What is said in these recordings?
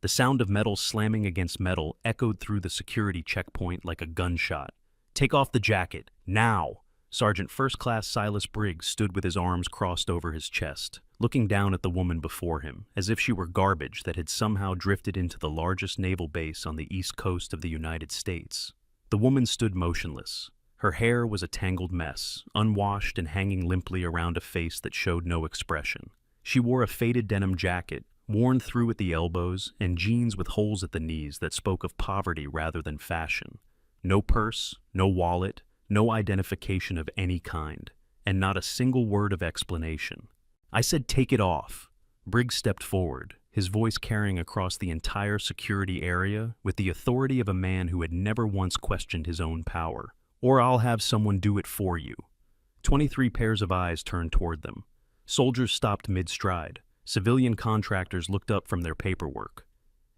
The sound of metal slamming against metal echoed through the security checkpoint like a gunshot. "Take off the jacket, now!" Sergeant First Class Silas Briggs stood with his arms crossed over his chest, looking down at the woman before him, as if she were garbage that had somehow drifted into the largest naval base on the east coast of the United States. The woman stood motionless. Her hair was a tangled mess, unwashed and hanging limply around a face that showed no expression. She wore a faded denim jacket, worn through at the elbows, and jeans with holes at the knees that spoke of poverty rather than fashion. No purse, no wallet, no identification of any kind, and not a single word of explanation. "I said take it off." Briggs stepped forward, his voice carrying across the entire security area with the authority of a man who had never once questioned his own power. "Or I'll have someone do it for you." 23 pairs of eyes turned toward them. Soldiers stopped mid-stride. Civilian contractors looked up from their paperwork.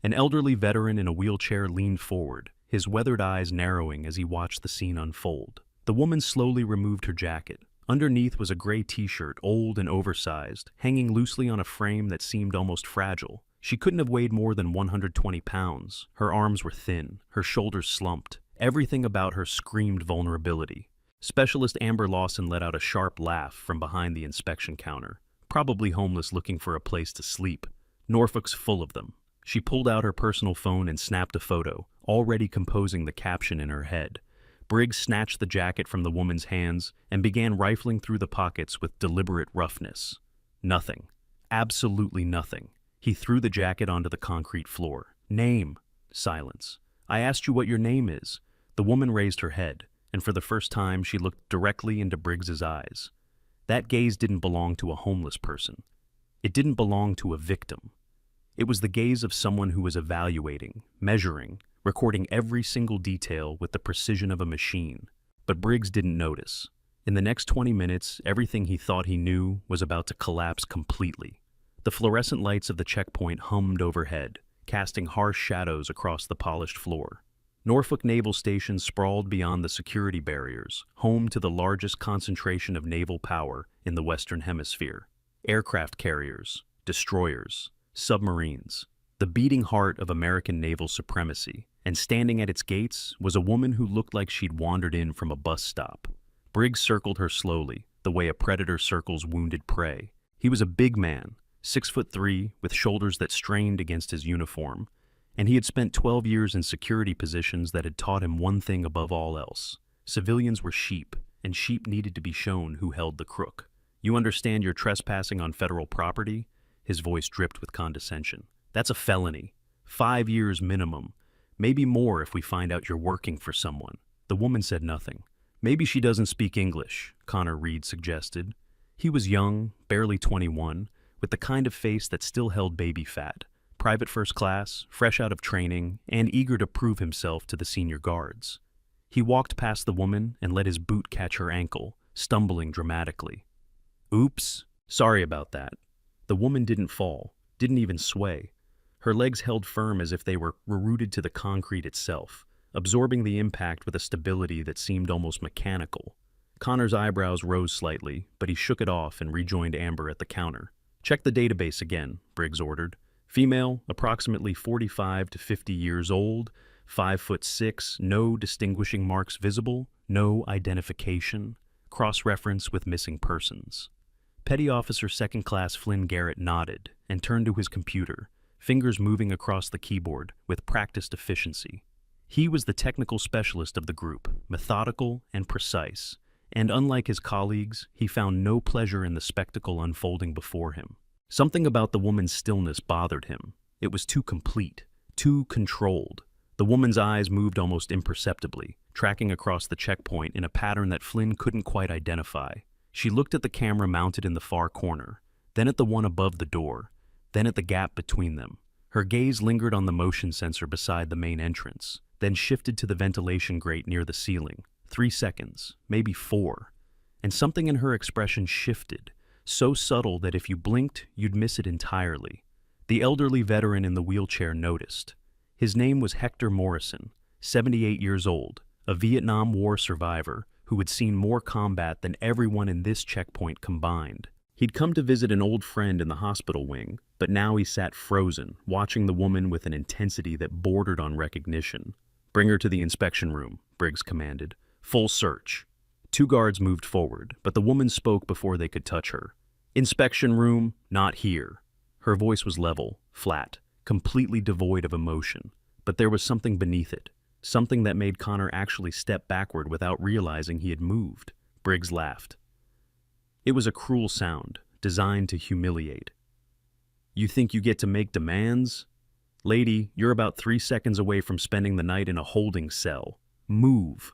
An elderly veteran in a wheelchair leaned forward, his weathered eyes narrowing as he watched the scene unfold. The woman slowly removed her jacket. Underneath was a gray t-shirt, old and oversized, hanging loosely on a frame that seemed almost fragile. She couldn't have weighed more than 120 pounds. Her arms were thin, her shoulders slumped. Everything about her screamed vulnerability. Specialist Amber Lawson let out a sharp laugh from behind the inspection counter. Probably homeless looking for a place to sleep. Norfolk's full of them. She pulled out her personal phone and snapped a photo, already composing the caption in her head. Briggs snatched the jacket from the woman's hands and began rifling through the pockets with deliberate roughness. Nothing. Absolutely nothing. He threw the jacket onto the concrete floor. "Name." Silence. "I asked you what your name is." The woman raised her head, and for the first time she looked directly into Briggs's eyes. That gaze didn't belong to a homeless person. It didn't belong to a victim. It was the gaze of someone who was evaluating, measuring, recording every single detail with the precision of a machine. But Briggs didn't notice. In the next 20 minutes, everything he thought he knew was about to collapse completely. The fluorescent lights of the checkpoint hummed overhead, casting harsh shadows across the polished floor. Norfolk Naval Station sprawled beyond the security barriers, home to the largest concentration of naval power in the Western Hemisphere. Aircraft carriers, destroyers, submarines, the beating heart of American naval supremacy, and standing at its gates was a woman who looked like she'd wandered in from a bus stop. Briggs circled her slowly, the way a predator circles wounded prey. He was a big man, 6'3", with shoulders that strained against his uniform, and he had spent 12 years in security positions that had taught him one thing above all else. Civilians were sheep, and sheep needed to be shown who held the crook. "You understand you're trespassing on federal property?" His voice dripped with condescension. "That's a felony. 5 years minimum. Maybe more if we find out you're working for someone." The woman said nothing. "Maybe she doesn't speak English," Connor Reed suggested. He was young, barely 21, with the kind of face that still held baby fat. Private first class, fresh out of training, and eager to prove himself to the senior guards. He walked past the woman and let his boot catch her ankle, stumbling dramatically. "Oops, sorry about that." The woman didn't fall, didn't even sway. Her legs held firm as if they were rooted to the concrete itself, absorbing the impact with a stability that seemed almost mechanical. Connor's eyebrows rose slightly, but he shook it off and rejoined Amber at the counter. "Check the database again," Briggs ordered. "Female, approximately 45 to 50 years old, 5'6", no distinguishing marks visible, no identification, cross-reference with missing persons." Petty Officer Second Class Flynn Garrett nodded and turned to his computer, fingers moving across the keyboard with practiced efficiency. He was the technical specialist of the group, methodical and precise, and unlike his colleagues, he found no pleasure in the spectacle unfolding before him. Something about the woman's stillness bothered him. It was too complete, too controlled. The woman's eyes moved almost imperceptibly, tracking across the checkpoint in a pattern that Flynn couldn't quite identify. She looked at the camera mounted in the far corner, then at the one above the door, then at the gap between them. Her gaze lingered on the motion sensor beside the main entrance, then shifted to the ventilation grate near the ceiling. 3 seconds, maybe 4, and something in her expression shifted, so subtle that if you blinked, you'd miss it entirely. The elderly veteran in the wheelchair noticed. His name was Hector Morrison, 78 years old, a Vietnam War survivor who had seen more combat than everyone in this checkpoint combined. He'd come to visit an old friend in the hospital wing, but now he sat frozen, watching the woman with an intensity that bordered on recognition. "Bring her to the inspection room," Briggs commanded. "Full search." 2 guards moved forward, but the woman spoke before they could touch her. "Inspection room, not here." Her voice was level, flat, completely devoid of emotion, but there was something beneath it, something that made Connor actually step backward without realizing he had moved. Briggs laughed. It was a cruel sound, designed to humiliate. "You think you get to make demands? Lady, you're about 3 seconds away from spending the night in a holding cell. Move."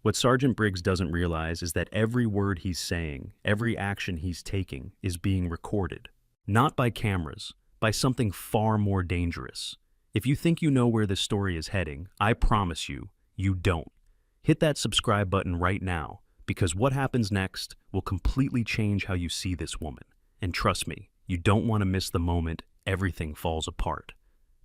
What Sergeant Briggs doesn't realize is that every word he's saying, every action he's taking, is being recorded. Not by cameras, by something far more dangerous. If you think you know where this story is heading, I promise you, you don't. Hit that subscribe button right now, because what happens next will completely change how you see this woman. And trust me, you don't want to miss the moment everything falls apart.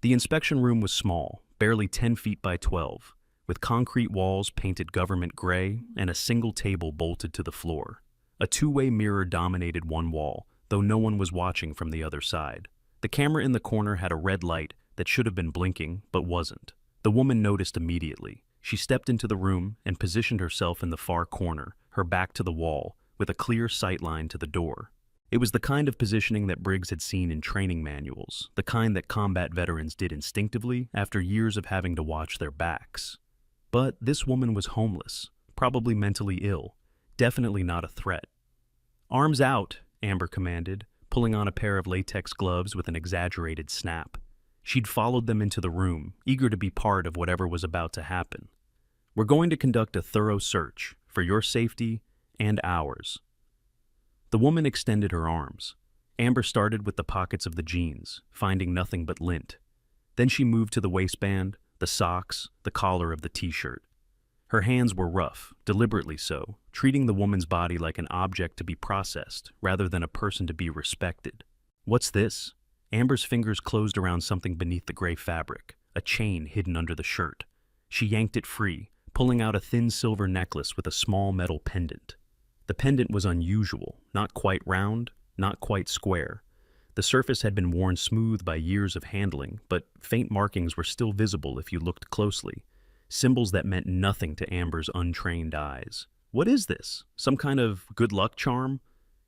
The inspection room was small, barely 10 feet by 12, with concrete walls painted government gray and a single table bolted to the floor. A 2-way mirror dominated one wall, though no one was watching from the other side. The camera in the corner had a red light that should have been blinking, but wasn't. The woman noticed immediately. She stepped into the room and positioned herself in the far corner, her back to the wall, with a clear sight line to the door. It was the kind of positioning that Briggs had seen in training manuals, the kind that combat veterans did instinctively after years of having to watch their backs. But this woman was homeless, probably mentally ill, definitely not a threat. "Arms out," Amber commanded, pulling on a pair of latex gloves with an exaggerated snap. She'd followed them into the room, eager to be part of whatever was about to happen. "We're going to conduct a thorough search, for your safety and ours." The woman extended her arms. Amber started with the pockets of the jeans, finding nothing but lint. Then she moved to the waistband, the socks, the collar of the t-shirt. Her hands were rough, deliberately so, treating the woman's body like an object to be processed rather than a person to be respected. "What's this?" Amber's fingers closed around something beneath the gray fabric, a chain hidden under the shirt. She yanked it free, pulling out a thin silver necklace with a small metal pendant. The pendant was unusual, not quite round, not quite square. The surface had been worn smooth by years of handling, but faint markings were still visible if you looked closely, symbols that meant nothing to Amber's untrained eyes. "What is this? Some kind of good luck charm?"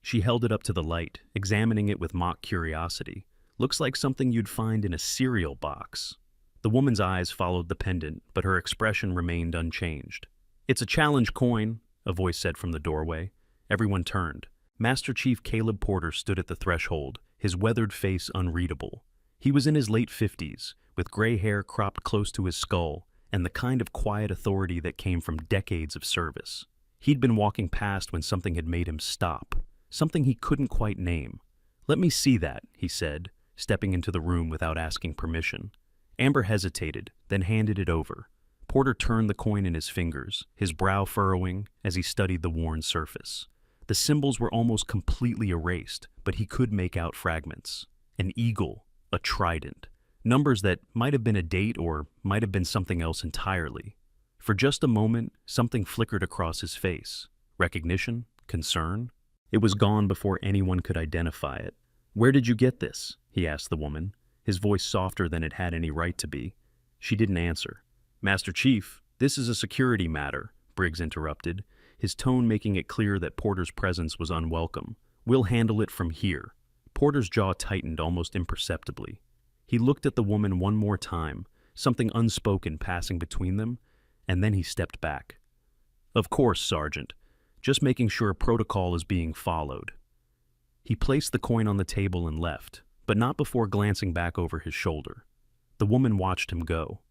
She held it up to the light, examining it with mock curiosity. "Looks like something you'd find in a cereal box." The woman's eyes followed the pendant, but her expression remained unchanged. "It's a challenge coin," a voice said from the doorway. Everyone turned. Master Chief Caleb Porter stood at the threshold, his weathered face unreadable. He was in his late 50s, with gray hair cropped close to his skull, and the kind of quiet authority that came from decades of service. He'd been walking past when something had made him stop, something he couldn't quite name. "Let me see that," he said, stepping into the room without asking permission. Amber hesitated, then handed it over. Porter turned the coin in his fingers, his brow furrowing as he studied the worn surface. The symbols were almost completely erased, but he could make out fragments. An eagle, a trident, numbers that might have been a date or might have been something else entirely. For just a moment, something flickered across his face. Recognition? Concern? It was gone before anyone could identify it. "Where did you get this?" he asked the woman, his voice softer than it had any right to be. She didn't answer. "Master Chief, this is a security matter," Briggs interrupted, his tone making it clear that Porter's presence was unwelcome. "We'll handle it from here." Porter's jaw tightened almost imperceptibly. He looked at the woman one more time, something unspoken passing between them, and then he stepped back. "Of course, Sergeant. Just making sure protocol is being followed." He placed the coin on the table and left, but not before glancing back over his shoulder. The woman watched him go.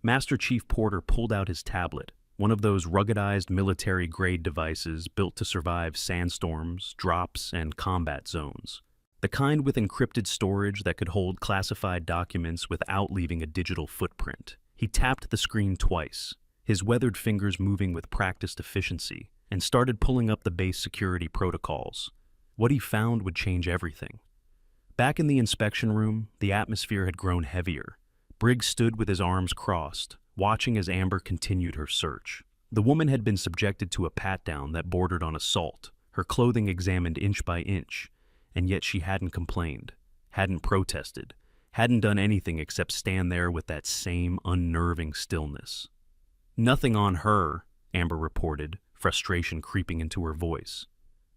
Master Chief Porter pulled out his tablet, one of those ruggedized military-grade devices built to survive sandstorms, drops, and combat zones. The kind with encrypted storage that could hold classified documents without leaving a digital footprint. He tapped the screen twice, his weathered fingers moving with practiced efficiency, and started pulling up the base security protocols. What he found would change everything. Back in the inspection room, the atmosphere had grown heavier. Briggs stood with his arms crossed, watching as Amber continued her search. The woman had been subjected to a pat-down that bordered on assault, her clothing examined inch by inch, and yet she hadn't complained, hadn't protested, hadn't done anything except stand there with that same unnerving stillness. "Nothing on her," Amber reported, frustration creeping into her voice.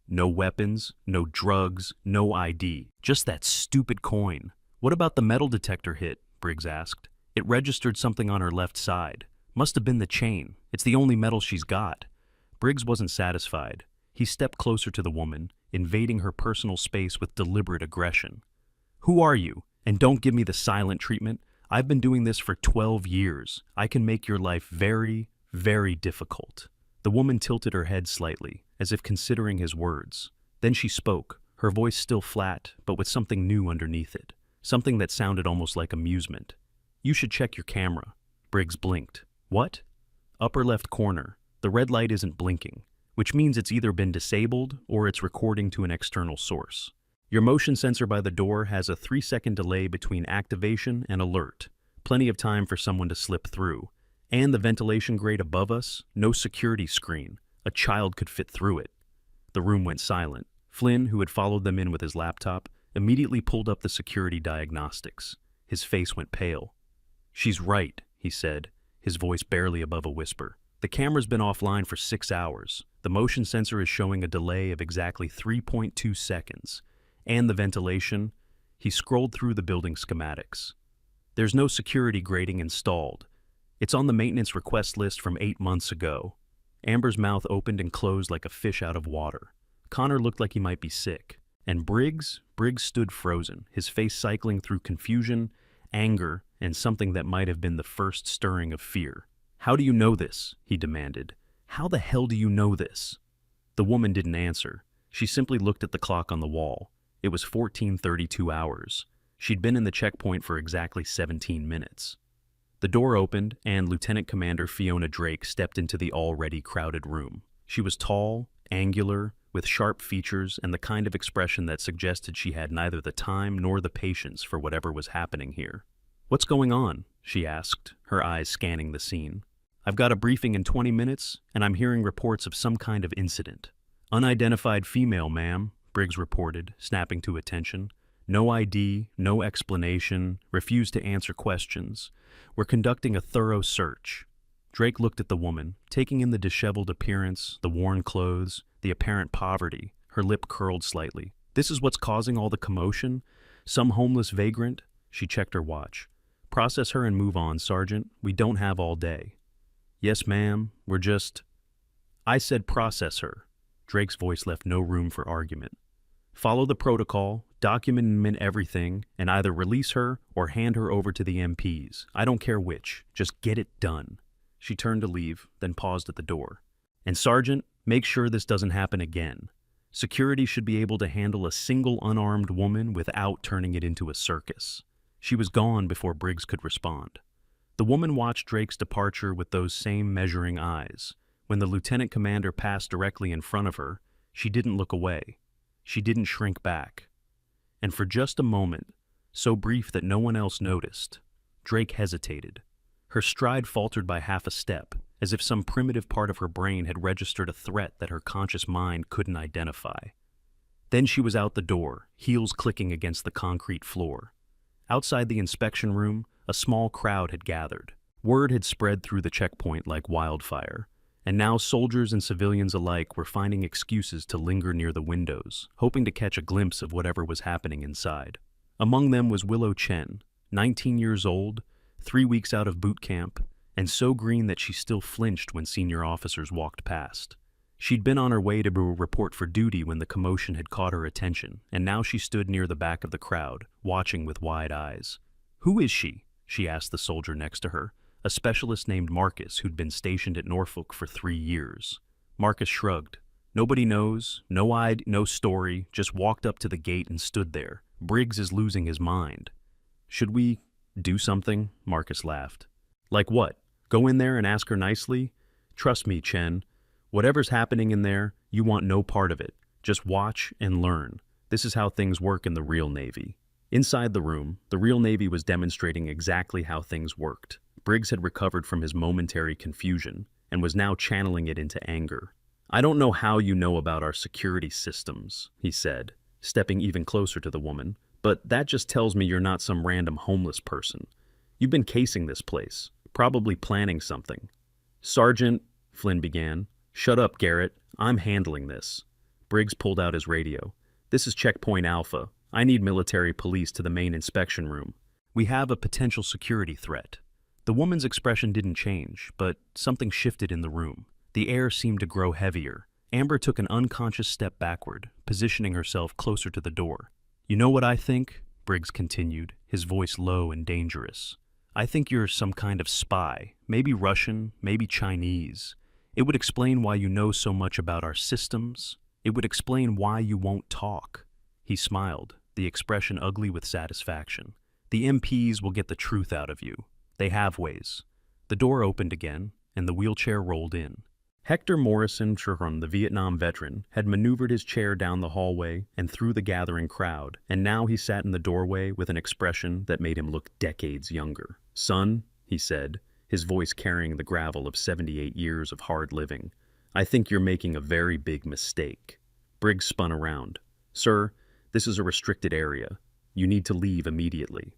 "No weapons, no drugs, no ID, just that stupid coin." "What about the metal detector hit?" Briggs asked. "It registered something on her left side. Must have been the chain. It's the only metal she's got." Briggs wasn't satisfied. He stepped closer to the woman, invading her personal space with deliberate aggression. "Who are you? And don't give me the silent treatment. I've been doing this for 12 years. I can make your life very, very difficult." The woman tilted her head slightly, as if considering his words. Then she spoke, her voice still flat, but with something new underneath it, something that sounded almost like amusement. "You should check your camera." Briggs blinked. "What?" "Upper left corner. The red light isn't blinking, which means it's either been disabled or it's recording to an external source. Your motion sensor by the door has a 3-second delay between activation and alert, plenty of time for someone to slip through. And the ventilation grate above us, no security screen. A child could fit through it." The room went silent. Flynn, who had followed them in with his laptop, immediately pulled up the security diagnostics. His face went pale. "She's right," he said, his voice barely above a whisper. "The camera's been offline for 6 hours. The motion sensor is showing a delay of exactly 3.2 seconds. And the ventilation," he scrolled through the building schematics. "There's no security grating installed. It's on the maintenance request list from 8 months ago." Amber's mouth opened and closed like a fish out of water. Connor looked like he might be sick. And Briggs stood frozen, his face cycling through confusion, anger, and something that might have been the first stirring of fear. "How do you know this?" he demanded. "How the hell do you know this?" The woman didn't answer. She simply looked at the clock on the wall. It was 14:32 hours. She'd been in the checkpoint for exactly 17 minutes. The door opened, and Lieutenant Commander Fiona Drake stepped into the already crowded room. She was tall, angular, with sharp features and the kind of expression that suggested she had neither the time nor the patience for whatever was happening here. "What's going on?" she asked, her eyes scanning the scene. "I've got a briefing in 20 minutes, and I'm hearing reports of some kind of incident." "Unidentified female, ma'am," Briggs reported, snapping to attention. "No ID, no explanation, refused to answer questions. We're conducting a thorough search." Drake looked at the woman, taking in the disheveled appearance, the worn clothes, the apparent poverty. Her lip curled slightly. "This is what's causing all the commotion? Some homeless vagrant?" She checked her watch. "Process her and move on, Sergeant. We don't have all day." "Yes, ma'am. We're just—" "I said process her." Drake's voice left no room for argument. "Follow the protocol, document and mint everything, and either release her or hand her over to the MPs. I don't care which. Just get it done." She turned to leave, then paused at the door. "And Sergeant, make sure this doesn't happen again. Security should be able to handle a single unarmed woman without turning it into a circus." She was gone before Briggs could respond. The woman watched Drake's departure with those same measuring eyes. When the lieutenant commander passed directly in front of her, she didn't look away. She didn't shrink back. And for just a moment, so brief that no one else noticed, Drake hesitated. Her stride faltered by half a step, as if some primitive part of her brain had registered a threat that her conscious mind couldn't identify. Then she was out the door, heels clicking against the concrete floor. Outside the inspection room, a small crowd had gathered. Word had spread through the checkpoint like wildfire, and now soldiers and civilians alike were finding excuses to linger near the windows, hoping to catch a glimpse of whatever was happening inside. Among them was Willow Chen, 19 years old, 3 weeks out of boot camp, and so green that she still flinched when senior officers walked past. She'd been on her way to report for duty when the commotion had caught her attention, and now she stood near the back of the crowd, watching with wide eyes. "Who is she?" she asked the soldier next to her, a specialist named Marcus who'd been stationed at Norfolk for 3 years. Marcus shrugged. "Nobody knows, no story, just walked up to the gate and stood there. Briggs is losing his mind." "Should we do something?" Marcus laughed. "Like what? Go in there and ask her nicely? Trust me, Chen. Whatever's happening in there, you want no part of it. Just watch and learn. This is how things work in the real Navy." Inside the room, the real Navy was demonstrating exactly how things worked. Briggs had recovered from his momentary confusion and was now channeling it into anger. I don't know how you know about our security systems, he said, stepping even closer to the woman, but that just tells me you're not some random homeless person. You've been casing this place, probably planning something. Sergeant, Flynn began. Shut up, Garrett. I'm handling this. Briggs pulled out his radio. This is Checkpoint Alpha. I need military police to the main inspection room. We have a potential security threat. The woman's expression didn't change, but something shifted in the room. The air seemed to grow heavier. Amber took an unconscious step backward, positioning herself closer to the door. You know what I think? Briggs continued, his voice low and dangerous. I think you're some kind of spy, maybe Russian, maybe Chinese. It would explain why you know so much about our systems. It would explain why you won't talk. He smiled, the expression ugly with satisfaction. The MPs will get the truth out of you. They have ways. The door opened again, and the wheelchair rolled in. Hector Morrison Churron, the Vietnam veteran, had maneuvered his chair down the hallway and through the gathering crowd, and now he sat in the doorway with an expression that made him look decades younger. Son, he said, his voice carrying the gravel of 78 years of hard living, I think you're making a very big mistake. Briggs spun around. Sir, this is a restricted area. You need to leave immediately.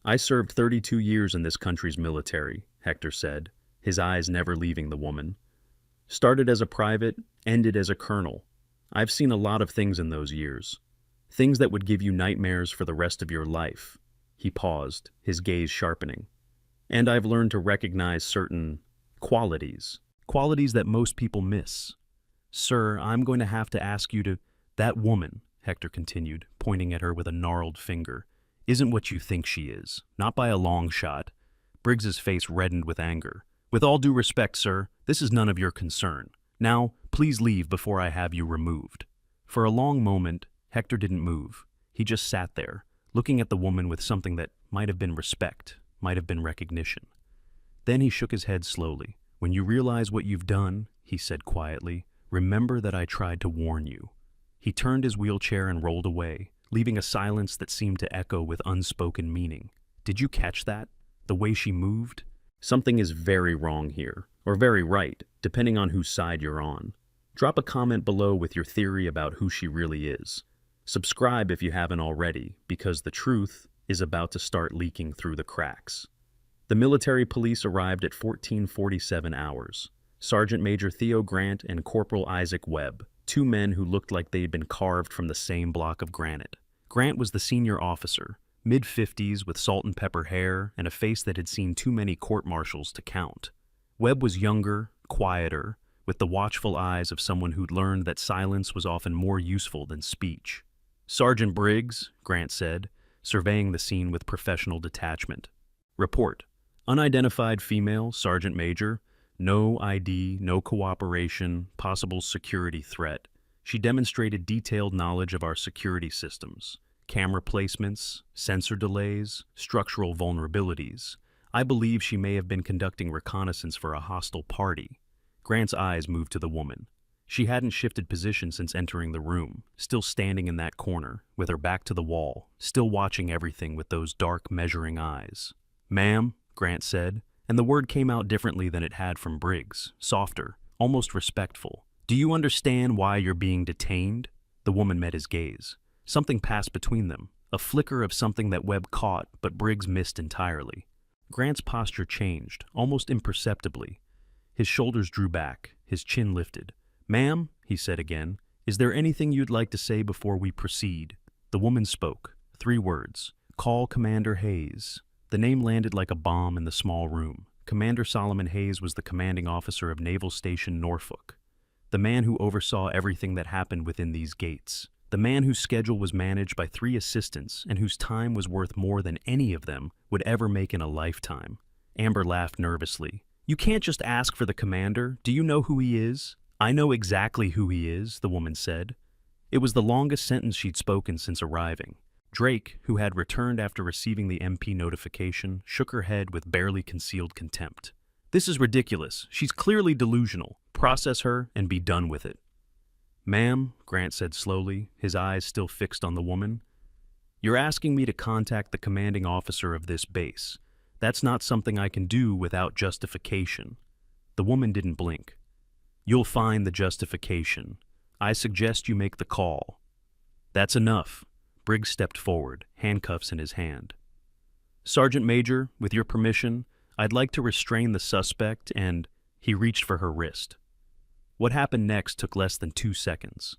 I served 32 years in this country's military, Hector said, his eyes never leaving the woman. Started as a private, ended as a colonel. I've seen a lot of things in those years. Things that would give you nightmares for the rest of your life. He paused, his gaze sharpening. And I've learned to recognize certain qualities that most people miss. Sir, I'm going to have to ask you to... That woman, Hector continued, pointing at her with a gnarled finger, isn't what you think she is, not by a long shot. Briggs's face reddened with anger. With all due respect, sir, this is none of your concern. Now, please leave before I have you removed. For a long moment, Hector didn't move. He just sat there, looking at the woman with something that might have been respect, might have been recognition. Then he shook his head slowly. When you realize what you've done, he said quietly, remember that I tried to warn you. He turned his wheelchair and rolled away, leaving a silence that seemed to echo with unspoken meaning. Did you catch that? The way she moved? Something is very wrong here, or very right, depending on whose side you're on. Drop a comment below with your theory about who she really is. Subscribe if you haven't already, because the truth is about to start leaking through the cracks. The military police arrived at 14:47 hours. Sergeant Major Theo Grant and Corporal Isaac Webb, two men who looked like they'd been carved from the same block of granite. Grant was the senior officer, mid-50s with salt and pepper hair and a face that had seen too many court-martials to count. Webb was younger, quieter, with the watchful eyes of someone who'd learned that silence was often more useful than speech. Sergeant Briggs, Grant said, surveying the scene with professional detachment. Report. Unidentified female, Sergeant Major. No ID, no cooperation, possible security threat. She demonstrated detailed knowledge of our security systems. Camera placements, sensor delays, structural vulnerabilities. I believe she may have been conducting reconnaissance for a hostile party. Grant's eyes moved to the woman. She hadn't shifted position since entering the room, still standing in that corner, with her back to the wall, still watching everything with those dark, measuring eyes. Ma'am, Grant said, and the word came out differently than it had from Briggs, softer, almost respectful. Do you understand why you're being detained? The woman met his gaze. Something passed between them, a flicker of something that Webb caught, but Briggs missed entirely. Grant's posture changed, almost imperceptibly. His shoulders drew back, his chin lifted. Ma'am, he said again, is there anything you'd like to say before we proceed? The woman spoke, 3 words. Call Commander Hayes. The name landed like a bomb in the small room. Commander Solomon Hayes was the commanding officer of Naval Station Norfolk, the man who oversaw everything that happened within these gates, the man whose schedule was managed by 3 assistants and whose time was worth more than any of them would ever make in a lifetime. Amber laughed nervously. You can't just ask for the commander. Do you know who he is? I know exactly who he is, the woman said. It was the longest sentence she'd spoken since arriving. Drake, who had returned after receiving the MP notification, shook her head with barely concealed contempt. This is ridiculous. She's clearly delusional. Process her and be done with it. Ma'am, Grant said slowly, his eyes still fixed on the woman, you're asking me to contact the commanding officer of this base. That's not something I can do without justification. The woman didn't blink. You'll find the justification. I suggest you make the call. That's enough. Briggs stepped forward, handcuffs in his hand. Sergeant Major, with your permission, I'd like to restrain the suspect and... He reached for her wrist. What happened next took less than 2 seconds.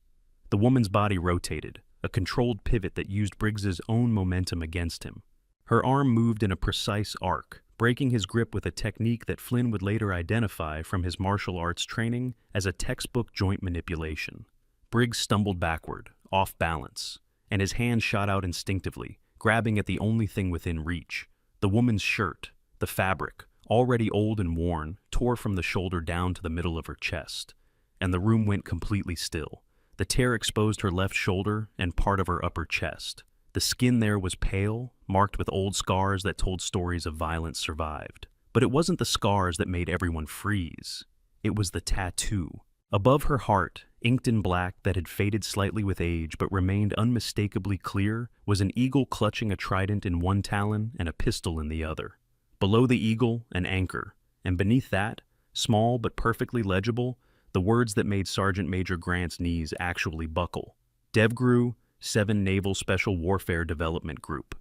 The woman's body rotated, a controlled pivot that used Briggs's own momentum against him. Her arm moved in a precise arc, breaking his grip with a technique that Flynn would later identify from his martial arts training as a textbook joint manipulation. Briggs stumbled backward, off balance, and his hand shot out instinctively, grabbing at the only thing within reach. The woman's shirt, the fabric, already old and worn, tore from the shoulder down to the middle of her chest, and the room went completely still. The tear exposed her left shoulder and part of her upper chest. The skin there was pale, marked with old scars that told stories of violence survived. But it wasn't the scars that made everyone freeze. It was the tattoo. Above her heart, inked in black that had faded slightly with age but remained unmistakably clear, was an eagle clutching a trident in one talon and a pistol in the other. Below the eagle, an anchor, and beneath that, small but perfectly legible, the words that made Sergeant Major Grant's knees actually buckle. DevGru, 7 Naval Special Warfare Development Group.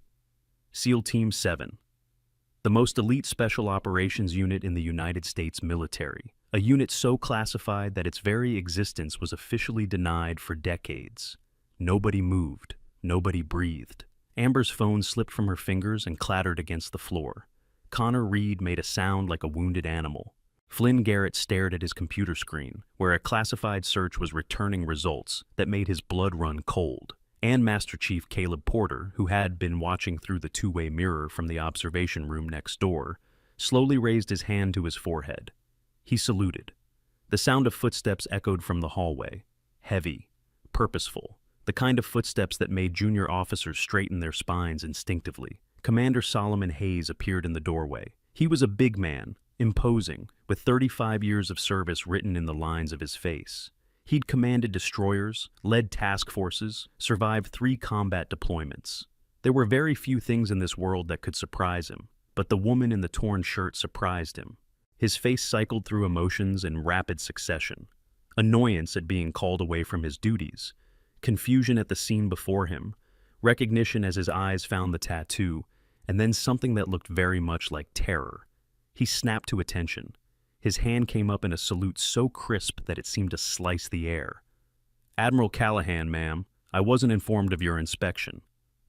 SEAL Team 7. The most elite special operations unit in the United States military. A unit so classified that its very existence was officially denied for decades. Nobody moved. Nobody breathed. Amber's phone slipped from her fingers and clattered against the floor. Connor Reed made a sound like a wounded animal. Flynn Garrett stared at his computer screen, where a classified search was returning results that made his blood run cold. And Master Chief Caleb Porter, who had been watching through the two-way mirror from the observation room next door, slowly raised his hand to his forehead. He saluted. The sound of footsteps echoed from the hallway. Heavy, purposeful, the kind of footsteps that made junior officers straighten their spines instinctively. Commander Solomon Hayes appeared in the doorway. He was a big man, imposing, with 35 years of service written in the lines of his face. He'd commanded destroyers, led task forces, survived 3 combat deployments. There were very few things in this world that could surprise him, but the woman in the torn shirt surprised him. His face cycled through emotions in rapid succession. Annoyance at being called away from his duties, confusion at the scene before him, recognition as his eyes found the tattoo, and then something that looked very much like terror. He snapped to attention. His hand came up in a salute so crisp that it seemed to slice the air. "Admiral Callahan, ma'am, I wasn't informed of your inspection."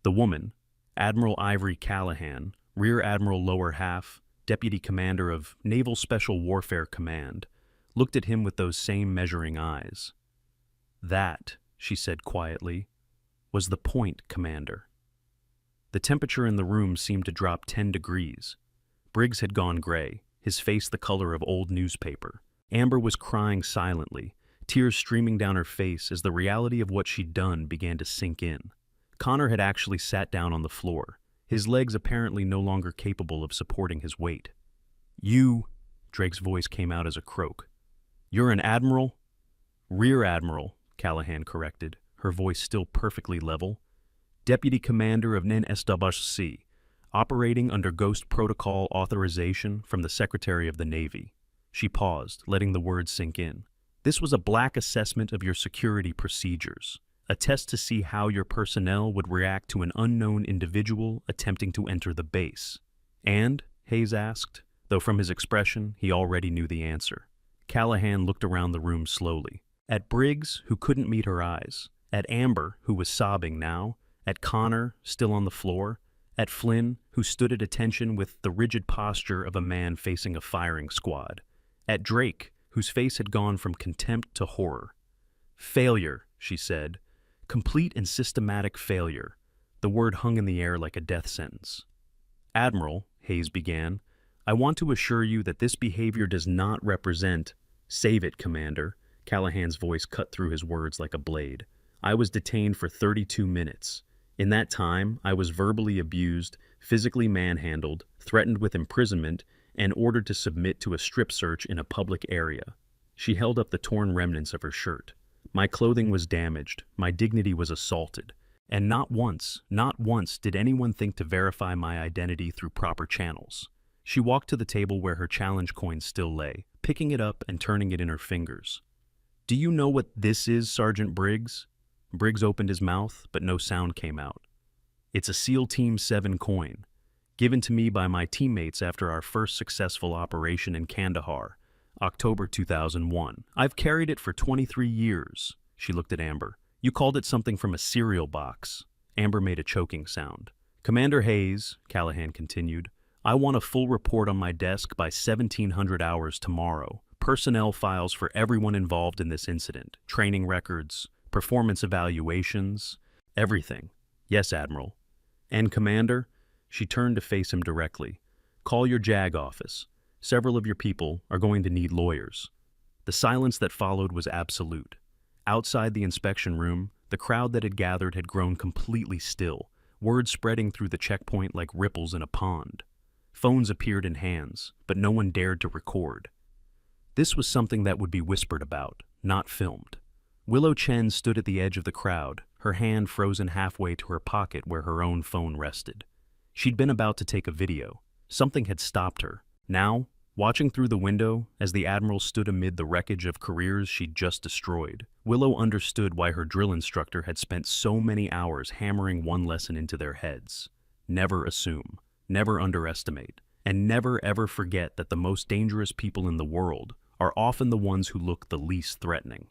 The woman, Admiral Ivory Callahan, Rear Admiral Lower Half, Deputy Commander of Naval Special Warfare Command, looked at him with those same measuring eyes. "That," she said quietly, "was the point, Commander." The temperature in the room seemed to drop 10 degrees. Briggs had gone gray, his face the color of old newspaper. Amber was crying silently, tears streaming down her face as the reality of what she'd done began to sink in. Connor had actually sat down on the floor, his legs apparently no longer capable of supporting his weight. "You," Drake's voice came out as a croak. "You're an admiral?" "Rear Admiral," Callahan corrected, her voice still perfectly level. "Deputy Commander of NSWC, operating under Ghost Protocol authorization from the Secretary of the Navy." She paused, letting the words sink in. "This was a black assessment of your security procedures, a test to see how your personnel would react to an unknown individual attempting to enter the base." "And?" Hayes asked, though from his expression he already knew the answer. Callahan looked around the room slowly. At Briggs, who couldn't meet her eyes. At Amber, who was sobbing now. At Connor, still on the floor. At Flynn, who stood at attention with the rigid posture of a man facing a firing squad. At Drake, whose face had gone from contempt to horror. "Failure," she said. "Complete and systematic failure." The word hung in the air like a death sentence. "Admiral," Hayes began, "I want to assure you that this behavior does not represent—" "Save it, Commander." Callahan's voice cut through his words like a blade. "I was detained for 32 minutes. In that time, I was verbally abused, physically manhandled, threatened with imprisonment, and ordered to submit to a strip search in a public area." She held up the torn remnants of her shirt. "My clothing was damaged, my dignity was assaulted, and not once did anyone think to verify my identity through proper channels." She walked to the table where her challenge coin still lay, picking it up and turning it in her fingers. "Do you know what this is, Sergeant Briggs?" Briggs opened his mouth, but no sound came out. "It's a SEAL Team 7 coin, given to me by my teammates after our first successful operation in Kandahar, October 2001. I've carried it for 23 years." She looked at Amber. "You called it something from a cereal box." Amber made a choking sound. "Commander Hayes," Callahan continued, "I want a full report on my desk by 1700 hours tomorrow. Personnel files for everyone involved in this incident, training records, performance evaluations, everything." "Yes, Admiral." "And Commander," she turned to face him directly, "call your JAG office. Several of your people are going to need lawyers." The silence that followed was absolute. Outside the inspection room, the crowd that had gathered had grown completely still, words spreading through the checkpoint like ripples in a pond. Phones appeared in hands, but no one dared to record. This was something that would be whispered about, not filmed. Willow Chen stood at the edge of the crowd, her hand frozen halfway to her pocket where her own phone rested. She'd been about to take a video. Something had stopped her. Now, watching through the window, as the Admiral stood amid the wreckage of careers she'd just destroyed, Willow understood why her drill instructor had spent so many hours hammering one lesson into their heads. Never assume, never underestimate, and never ever forget that the most dangerous people in the world are often the ones who look the least threatening.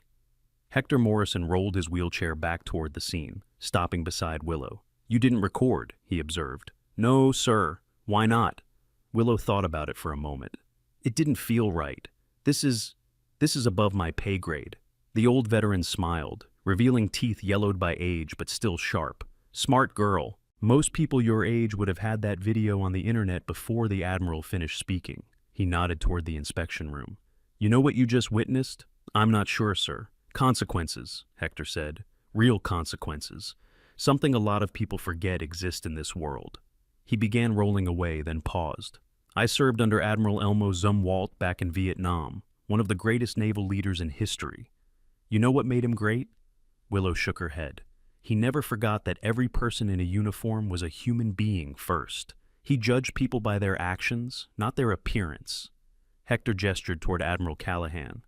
Hector Morrison rolled his wheelchair back toward the scene, stopping beside Willow. "You didn't record," he observed. "No, sir. Why not?" Willow thought about it for a moment. "It didn't feel right. This is above my pay grade." The old veteran smiled, revealing teeth yellowed by age but still sharp. "Smart girl. Most people your age would have had that video on the internet before the Admiral finished speaking." He nodded toward the inspection room. "You know what you just witnessed?" "I'm not sure, sir." "Consequences," Hector said. "Real consequences. Something a lot of people forget exist in this world." He began rolling away, then paused. "I served under Admiral Elmo Zumwalt back in Vietnam, one of the greatest naval leaders in history. You know what made him great?" Willow shook her head. "He never forgot that every person in a uniform was a human being first. He judged people by their actions, not their appearance." Hector gestured toward Admiral Callahan.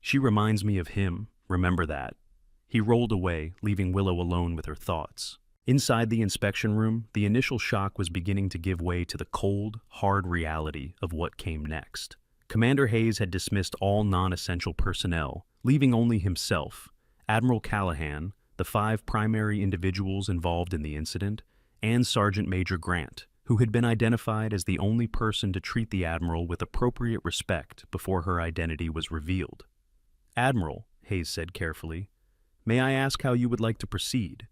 "She reminds me of him, remember that." He rolled away, leaving Willow alone with her thoughts. Inside the inspection room, the initial shock was beginning to give way to the cold, hard reality of what came next. Commander Hayes had dismissed all non-essential personnel, leaving only himself, Admiral Callahan, the 5 primary individuals involved in the incident, and Sergeant Major Grant, who had been identified as the only person to treat the Admiral with appropriate respect before her identity was revealed. "Admiral," Hayes said carefully, "may I ask how you would like to proceed?"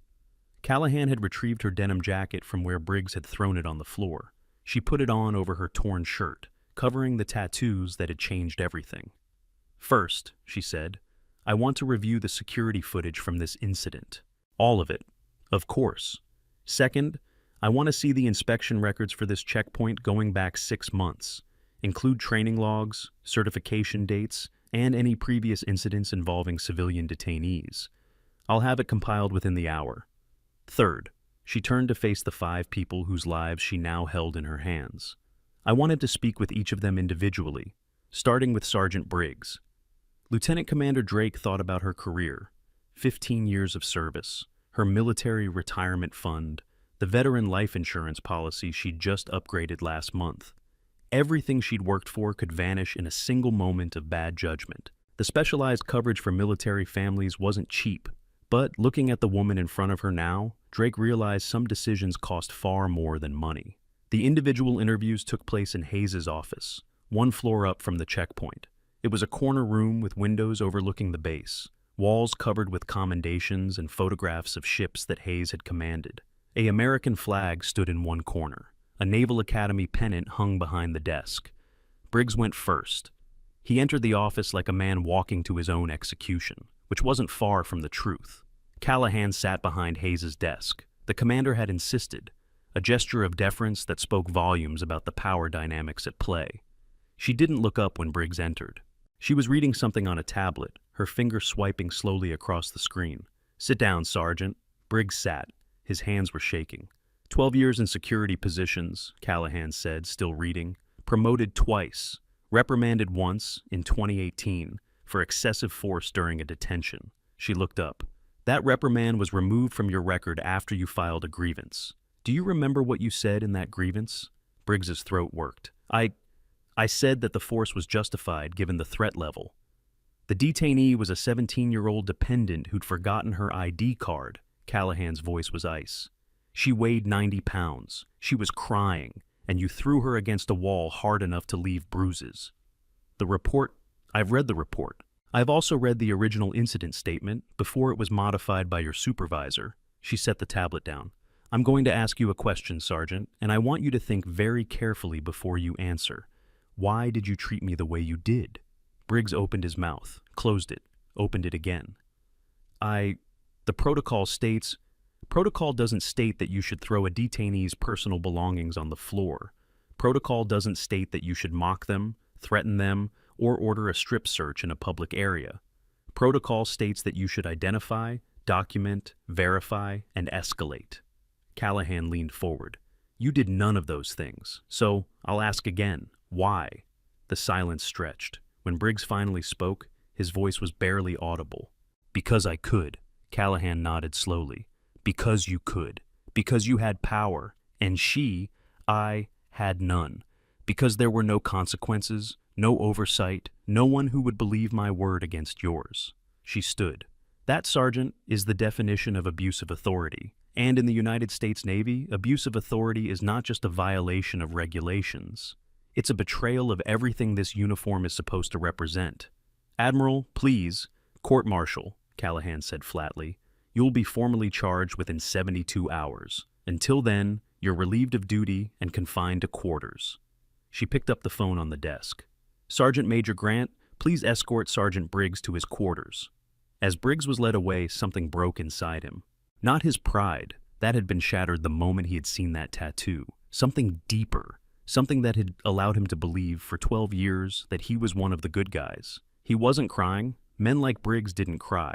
Callahan had retrieved her denim jacket from where Briggs had thrown it on the floor. She put it on over her torn shirt, covering the tattoos that had changed everything. "First," she said, "I want to review the security footage from this incident. All of it, of course. Second, I want to see the inspection records for this checkpoint going back 6 months. Include training logs, certification dates, and any previous incidents involving civilian detainees. I'll have it compiled within the hour. Third," she turned to face the 5 people whose lives she now held in her hands. "I wanted to speak with each of them individually, starting with Sergeant Briggs." Lieutenant Commander Drake thought about her career, 15 years of service, her military retirement fund, the veteran life insurance policy she'd just upgraded last month. Everything she'd worked for could vanish in a single moment of bad judgment. The specialized coverage for military families wasn't cheap, but looking at the woman in front of her now, Drake realized some decisions cost far more than money. The individual interviews took place in Hayes' office, 1 floor up from the checkpoint. It was a corner room with windows overlooking the base, walls covered with commendations and photographs of ships that Hayes had commanded. An American flag stood in one corner. A Naval Academy pennant hung behind the desk. Briggs went first. He entered the office like a man walking to his own execution, which wasn't far from the truth. Callahan sat behind Hayes' desk. The commander had insisted, a gesture of deference that spoke volumes about the power dynamics at play. She didn't look up when Briggs entered. She was reading something on a tablet, her finger swiping slowly across the screen. "Sit down, Sergeant." Briggs sat. His hands were shaking. 12 years in security positions, Callahan said, still reading. "Promoted twice. Reprimanded once, in 2018, for excessive force during a detention. She looked up. That reprimand was removed from your record after you filed a grievance. Do you remember what you said in that grievance? Briggs's throat worked. I said that the force was justified given the threat level. The detainee was a 17-year-old dependent who'd forgotten her ID card. Callahan's voice was ice. She weighed 90 pounds. She was crying, and you threw her against a wall hard enough to leave bruises. The report? I've read the report. I've also read the original incident statement before it was modified by your supervisor. She set the tablet down. I'm going to ask you a question, Sergeant, and I want you to think very carefully before you answer. Why did you treat me the way you did? Briggs opened his mouth, closed it, opened it again. The protocol states, protocol doesn't state that you should throw a detainee's personal belongings on the floor. Protocol doesn't state that you should mock them, threaten them, or order a strip search in a public area. Protocol states that you should identify, document, verify, and escalate. Callahan leaned forward. You did none of those things, so I'll ask again, why? The silence stretched. When Briggs finally spoke, his voice was barely audible. Because I could. Callahan nodded slowly. Because you could. Because you had power, and I, had none. Because there were no consequences, no oversight, no one who would believe my word against yours. She stood. That, Sergeant, is the definition of abuse of authority. And in the United States Navy, abuse of authority is not just a violation of regulations. It's a betrayal of everything this uniform is supposed to represent. Admiral, please, court-martial, Callahan said flatly. You'll be formally charged within 72 hours. Until then, you're relieved of duty and confined to quarters. She picked up the phone on the desk. Sergeant Major Grant, please escort Sergeant Briggs to his quarters. As Briggs was led away, something broke inside him. Not his pride. That had been shattered the moment he had seen that tattoo. Something deeper. Something that had allowed him to believe for 12 years that he was one of the good guys. He wasn't crying. Men like Briggs didn't cry.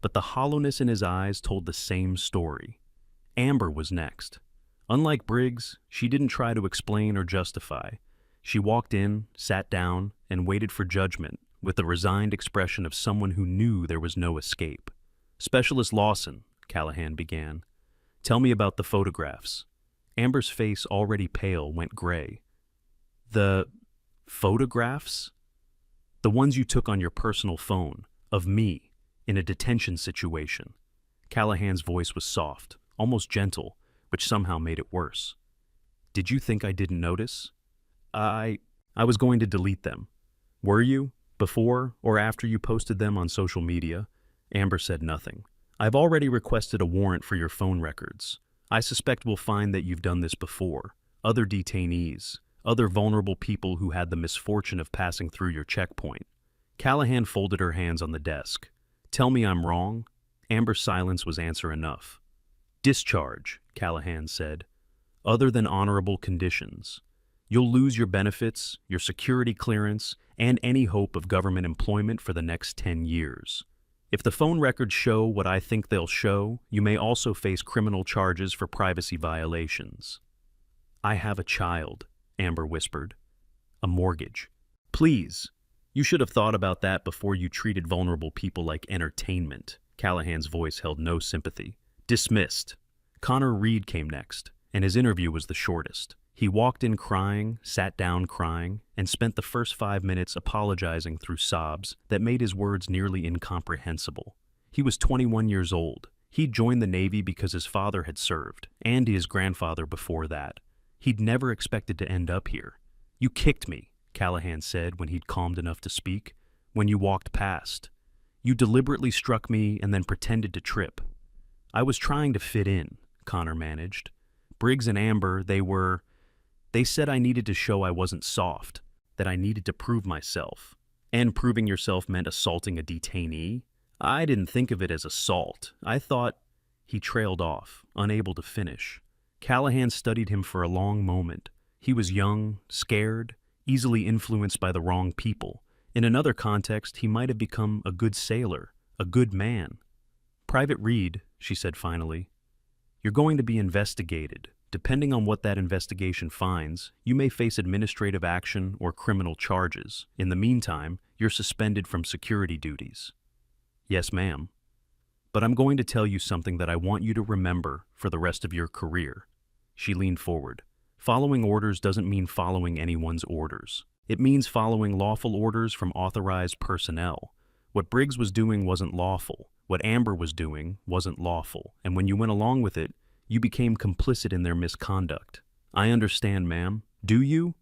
But the hollowness in his eyes told the same story. Amber was next. Unlike Briggs, she didn't try to explain or justify. She walked in, sat down, and waited for judgment with the resigned expression of someone who knew there was no escape. Specialist Lawson, Callahan began. Tell me about the photographs. Amber's face, already pale, went gray. The photographs? The ones you took on your personal phone, of me, in a detention situation. Callahan's voice was soft, almost gentle, which somehow made it worse. Did you think I didn't notice? I was going to delete them. Were you? Before or after you posted them on social media? Amber said nothing. I've already requested a warrant for your phone records. I suspect we'll find that you've done this before. Other detainees, other vulnerable people who had the misfortune of passing through your checkpoint. Callahan folded her hands on the desk. Tell me I'm wrong? Amber's silence was answer enough. Discharge, Callahan said. Other than honorable conditions. You'll lose your benefits, your security clearance, and any hope of government employment for the next 10 years. If the phone records show what I think they'll show, you may also face criminal charges for privacy violations. I have a child, Amber whispered. A mortgage. Please. You should have thought about that before you treated vulnerable people like entertainment. Callahan's voice held no sympathy. Dismissed. Connor Reed came next, and his interview was the shortest. He walked in crying, sat down crying, and spent the first 5 minutes apologizing through sobs that made his words nearly incomprehensible. He was 21 years old. He'd joined the Navy because his father had served, and his grandfather before that. He'd never expected to end up here. You kicked me, Callahan said when he'd calmed enough to speak, when you walked past. You deliberately struck me and then pretended to trip. I was trying to fit in, Connor managed. Briggs and Amber, They said I needed to show I wasn't soft, that I needed to prove myself. And proving yourself meant assaulting a detainee? I didn't think of it as assault. I thought... He trailed off, unable to finish. Callahan studied him for a long moment. He was young, scared, easily influenced by the wrong people. In another context, he might have become a good sailor, a good man. Private Reed, she said finally, you're going to be investigated. Depending on what that investigation finds, you may face administrative action or criminal charges. In the meantime, you're suspended from security duties. Yes, ma'am. But I'm going to tell you something that I want you to remember for the rest of your career. She leaned forward. Following orders doesn't mean following anyone's orders. It means following lawful orders from authorized personnel. What Briggs was doing wasn't lawful. What Amber was doing wasn't lawful. And when you went along with it, you became complicit in their misconduct. I understand, ma'am. Do you?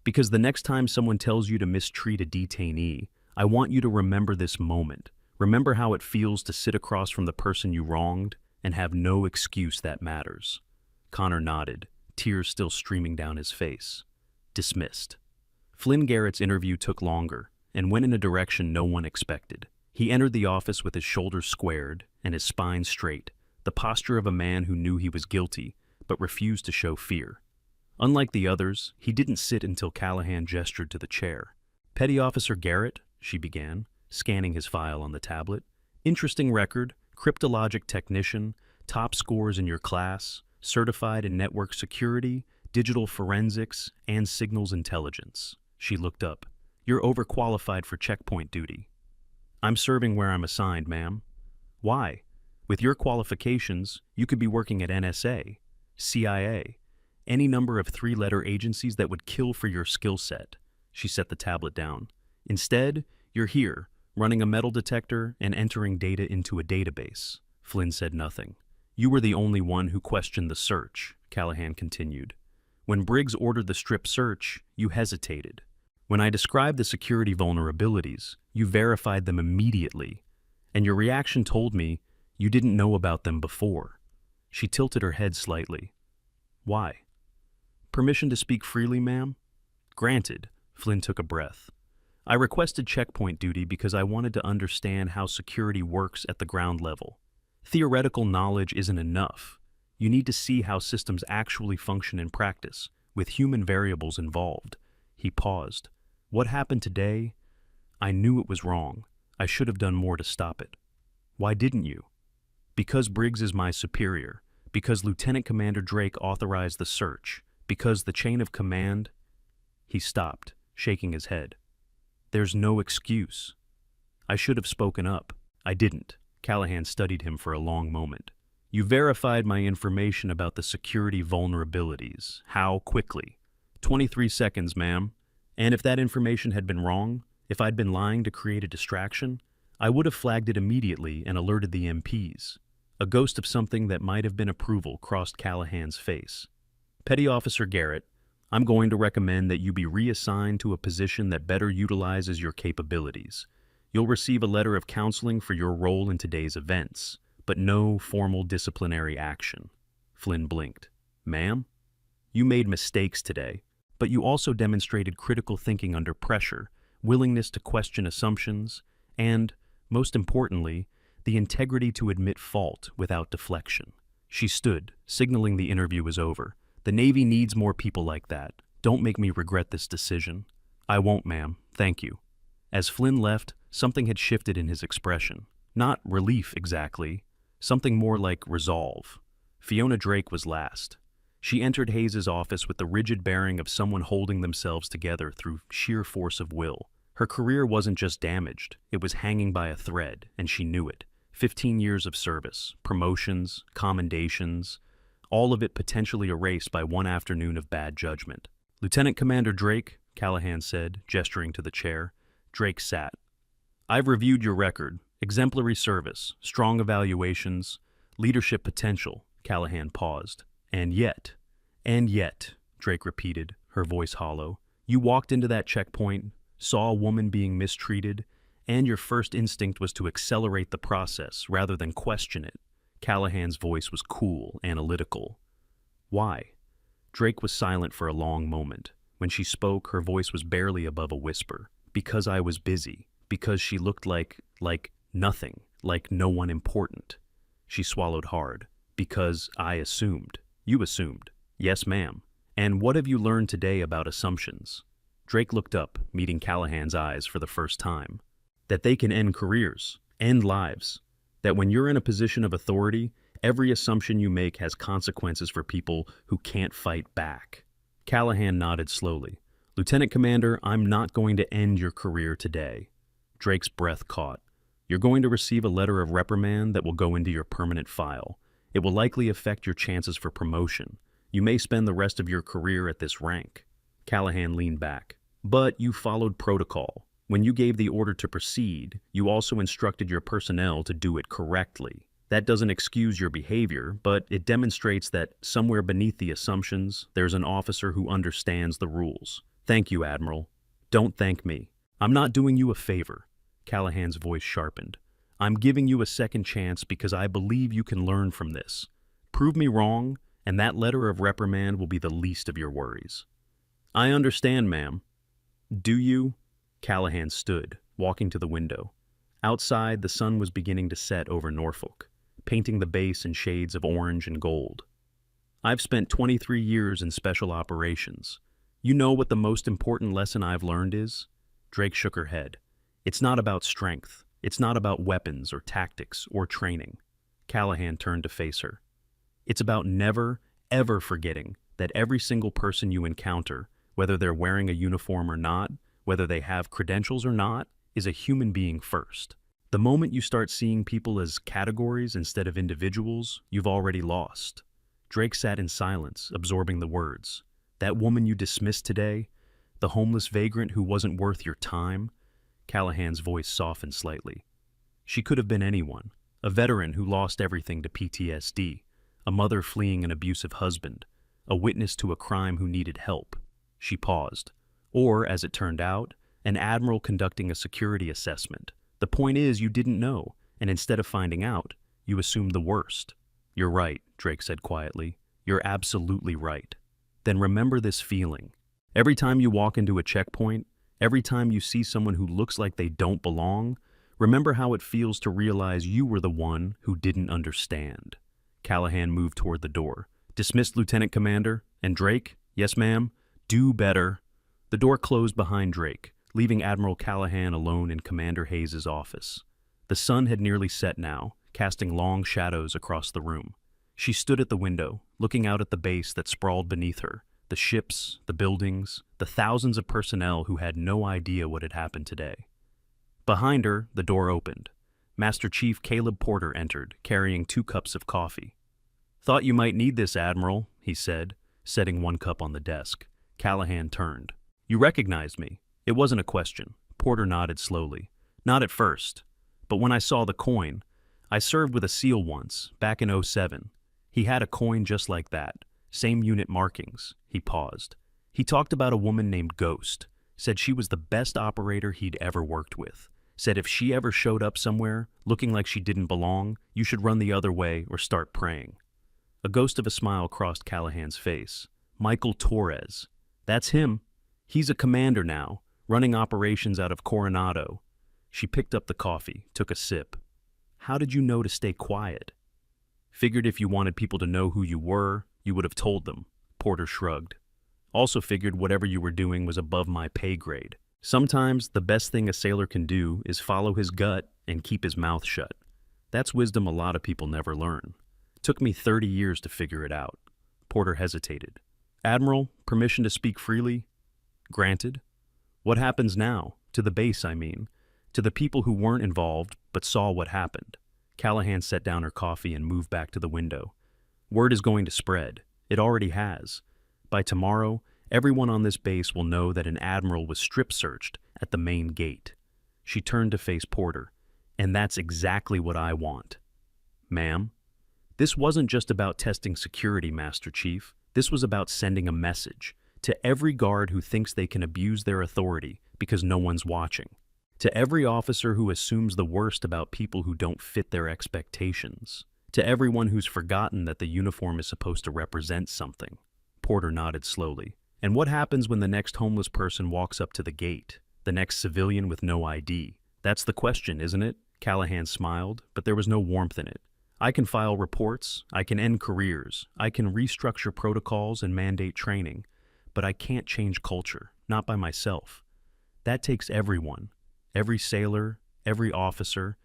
Because the next time someone tells you to mistreat a detainee, I want you to remember this moment. Remember how it feels to sit across from the person you wronged and have no excuse that matters. Connor nodded, tears still streaming down his face. Dismissed. Flynn Garrett's interview took longer and went in a direction no one expected. He entered the office with his shoulders squared and his spine straight, the posture of a man who knew he was guilty but refused to show fear. Unlike the others, he didn't sit until Callahan gestured to the chair. "Petty Officer Garrett," she began, scanning his file on the tablet. "Interesting record, cryptologic technician, top scores in your class, certified in network security, digital forensics, and signals intelligence." She looked up. "You're overqualified for checkpoint duty." "I'm serving where I'm assigned, ma'am." "Why? With your qualifications, you could be working at NSA, CIA, any number of three-letter agencies that would kill for your skill set." She set the tablet down. "Instead, you're here, running a metal detector and entering data into a database." Flynn said nothing. "You were the only one who questioned the search," Callahan continued. "When Briggs ordered the strip search, you hesitated. When I described the security vulnerabilities, you verified them immediately, and your reaction told me you didn't know about them before." She tilted her head slightly. "Why?" "Permission to speak freely, ma'am?" "Granted." Flynn took a breath. "I requested checkpoint duty because I wanted to understand how security works at the ground level. Theoretical knowledge isn't enough. You need to see how systems actually function in practice, with human variables involved." He paused. "What happened today? I knew it was wrong. I should have done more to stop it." "Why didn't you?" "Because Briggs is my superior. Because Lieutenant Commander Drake authorized the search. Because the chain of command—" He stopped, shaking his head. "There's no excuse." "I should have spoken up. I didn't." Callahan studied him for a long moment. "You verified my information about the security vulnerabilities. How quickly?" 23 seconds, ma'am. And if that information had been wrong, if I'd been lying to create a distraction, I would have flagged it immediately and alerted the MPs. A ghost of something that might have been approval crossed Callahan's face. "Petty Officer Garrett, I'm going to recommend that you be reassigned to a position that better utilizes your capabilities. You'll receive a letter of counseling for your role in today's events, but no formal disciplinary action." Flynn blinked. "Ma'am? You made mistakes today, but you also demonstrated critical thinking under pressure, willingness to question assumptions, and, most importantly, the integrity to admit fault without deflection." She stood, signaling the interview was over. "The Navy needs more people like that. Don't make me regret this decision." "I won't, ma'am. Thank you." As Flynn left, something had shifted in his expression. Not relief exactly, something more like resolve. Fiona Drake was last. She entered Hayes's office with the rigid bearing of someone holding themselves together through sheer force of will. Her career wasn't just damaged, it was hanging by a thread, and she knew it. 15 years of service, promotions, commendations, all of it potentially erased by one afternoon of bad judgment. "Lieutenant Commander Drake," Callahan said, gesturing to the chair. Drake sat. "I've reviewed your record. Exemplary service, strong evaluations, leadership potential." Callahan paused. And yet," Drake repeated, her voice hollow, "you walked into that checkpoint, saw a woman being mistreated, and your first instinct was to accelerate the process rather than question it." Callahan's voice was cool, analytical. "Why?" Drake was silent for a long moment. When she spoke, her voice was barely above a whisper. "Because I was busy. Because she looked like nothing, like no one important." She swallowed hard. "Because I assumed." "You assumed." "Yes, ma'am." "And what have you learned today about assumptions?" Drake looked up, meeting Callahan's eyes for the first time. "That they can end careers, end lives. That when you're in a position of authority, Every assumption you make has consequences for people who can't fight back. Callahan nodded slowly. Lieutenant Commander, I'm not going to end your career today. Drake's breath caught. You're going to receive a letter of reprimand that will go into your permanent file. It will likely affect your chances for promotion. You may spend the rest of your career at this rank. Callahan leaned back. But you followed protocol. When you gave the order to proceed, you also instructed your personnel to do it correctly. That doesn't excuse your behavior, but it demonstrates that somewhere beneath the assumptions, there's an officer who understands the rules. Thank you, Admiral. Don't thank me. I'm not doing you a favor. Callahan's voice sharpened. I'm giving you a second chance because I believe you can learn from this. Prove me wrong, and that letter of reprimand will be the least of your worries. I understand, ma'am. Do you? Callahan stood, walking to the window. Outside, the sun was beginning to set over Norfolk, painting the base in shades of orange and gold. I've spent 23 years in special operations. You know what the most important lesson I've learned is? Drake shook her head. It's not about strength. It's not about weapons or tactics or training. Callahan turned to face her. It's about never, ever forgetting that every single person you encounter, whether they're wearing a uniform or not, whether they have credentials or not, is a human being first. The moment you start seeing people as categories instead of individuals, you've already lost. Drake sat in silence, absorbing the words. That woman you dismissed today, the homeless vagrant who wasn't worth your time, Callahan's voice softened slightly. She could have been anyone, a veteran who lost everything to PTSD, a mother fleeing an abusive husband, a witness to a crime who needed help. She paused. Or, as it turned out, an admiral conducting a security assessment. The point is, you didn't know, and instead of finding out, you assumed the worst. You're right, Drake said quietly. You're absolutely right. Then remember this feeling. Every time you walk into a checkpoint, every time you see someone who looks like they don't belong, remember how it feels to realize you were the one who didn't understand. Callahan moved toward the door. Dismissed, Lieutenant Commander. And Drake? Yes, ma'am. Do better. The door closed behind Drake, leaving Admiral Callahan alone in Commander Hayes' office. The sun had nearly set now, casting long shadows across the room. She stood at the window, looking out at the base that sprawled beneath her, the ships, the buildings, the thousands of personnel who had no idea what had happened today. Behind her, the door opened. Master Chief Caleb Porter entered, carrying 2 cups of coffee. Thought you might need this, Admiral, he said, setting 1 cup on the desk. Callahan turned. You recognized me. It wasn't a question. Porter nodded slowly. Not at first. But when I saw the coin, I served with a SEAL once, back in '07. He had a coin just like that. Same unit markings. He paused. He talked about a woman named Ghost. Said she was the best operator he'd ever worked with. Said if she ever showed up somewhere, looking like she didn't belong, you should run the other way or start praying. A ghost of a smile crossed Callahan's face. Michael Torres. That's him. He's a commander now, running operations out of Coronado. She picked up the coffee, took a sip. How did you know to stay quiet? Figured if you wanted people to know who you were, you would have told them. Porter shrugged. Also figured whatever you were doing was above my pay grade. Sometimes the best thing a sailor can do is follow his gut and keep his mouth shut. That's wisdom a lot of people never learn. Took me 30 years to figure it out. Porter hesitated. Admiral, permission to speak freely? Granted. What happens now? To the base, I mean. To the people who weren't involved but saw what happened. Callahan set down her coffee and moved back to the window. Word is going to spread. It already has. By tomorrow, everyone on this base will know that an admiral was strip-searched at the main gate. She turned to face Porter. And that's exactly what I want. Ma'am? This wasn't just about testing security, Master Chief. This was about sending a message to every guard who thinks they can abuse their authority because no one's watching. To every officer who assumes the worst about people who don't fit their expectations. To everyone who's forgotten that the uniform is supposed to represent something. Porter nodded slowly. And what happens when the next homeless person walks up to the gate? The next civilian with no ID? That's the question, isn't it? Callahan smiled, but there was no warmth in it. I can file reports, I can end careers, I can restructure protocols and mandate training, but I can't change culture, not by myself. That takes everyone, every sailor, every officer,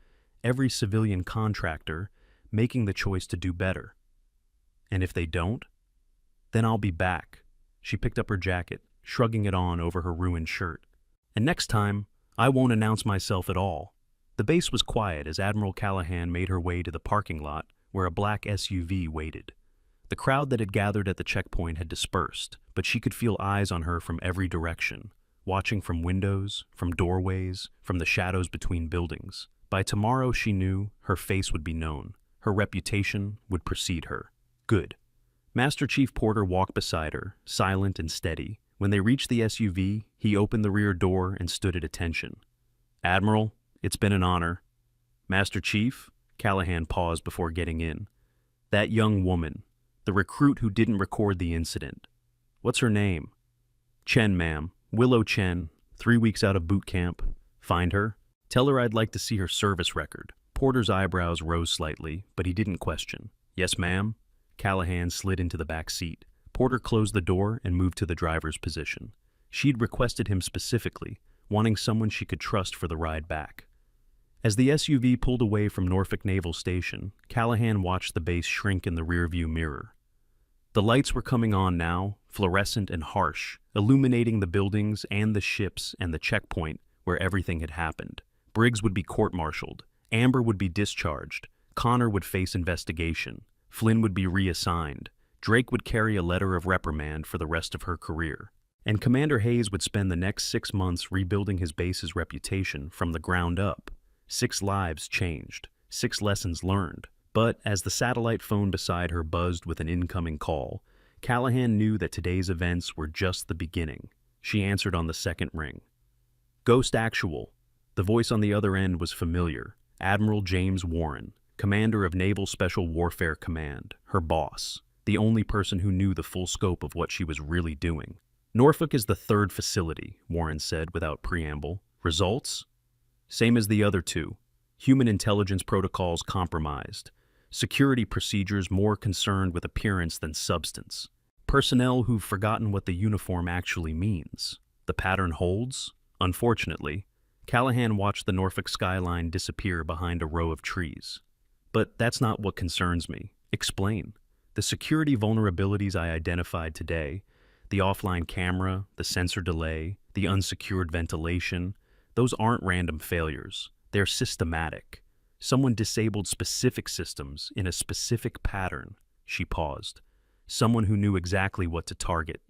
every civilian contractor, making the choice to do better. And if they don't, then I'll be back. She picked up her jacket, shrugging it on over her ruined shirt. And next time, I won't announce myself at all. The base was quiet as Admiral Callahan made her way to the parking lot where a black SUV waited. The crowd that had gathered at the checkpoint had dispersed, but she could feel eyes on her from every direction, watching from windows, from doorways, from the shadows between buildings. By tomorrow, she knew, her face would be known. Her reputation would precede her. Good. Master Chief Porter walked beside her, silent and steady. When they reached the SUV, he opened the rear door and stood at attention. "Admiral, it's been an honor." "Master Chief?" Callahan paused before getting in. "That young woman, the recruit who didn't record the incident. What's her name?" "Chen, ma'am. Willow Chen, 3 weeks out of boot camp." "Find her? Tell her I'd like to see her service record." Porter's eyebrows rose slightly, but he didn't question. "Yes, ma'am." Callahan slid into the back seat. Porter closed the door and moved to the driver's position. She'd requested him specifically, wanting someone she could trust for the ride back. As the SUV pulled away from Norfolk Naval Station, Callahan watched the base shrink in the rearview mirror. The lights were coming on now, fluorescent and harsh, illuminating the buildings and the ships and the checkpoint where everything had happened. Briggs would be court-martialed, Amber would be discharged, Connor would face investigation, Flynn would be reassigned, Drake would carry a letter of reprimand for the rest of her career, and Commander Hayes would spend the next 6 months rebuilding his base's reputation from the ground up. 6 lives changed, 6 lessons learned. But as the satellite phone beside her buzzed with an incoming call, Callahan knew that today's events were just the beginning. She answered on the second ring. "Ghost Actual." The voice on the other end was familiar. Admiral James Warren, commander of Naval Special Warfare Command, her boss, the only person who knew the full scope of what she was really doing. "Norfolk is the 3rd facility," Warren said without preamble. "Results? Same as the other 2. Human intelligence protocols compromised. Security procedures more concerned with appearance than substance. Personnel who've forgotten what the uniform actually means. The pattern holds?" Unfortunately, Callahan watched the Norfolk skyline disappear behind a row of trees. "But that's not what concerns me." "Explain." "The security vulnerabilities I identified today, the offline camera, the sensor delay, the unsecured ventilation, those aren't random failures. They're systematic. Someone disabled specific systems in a specific pattern." She paused. "Someone who knew exactly what to target."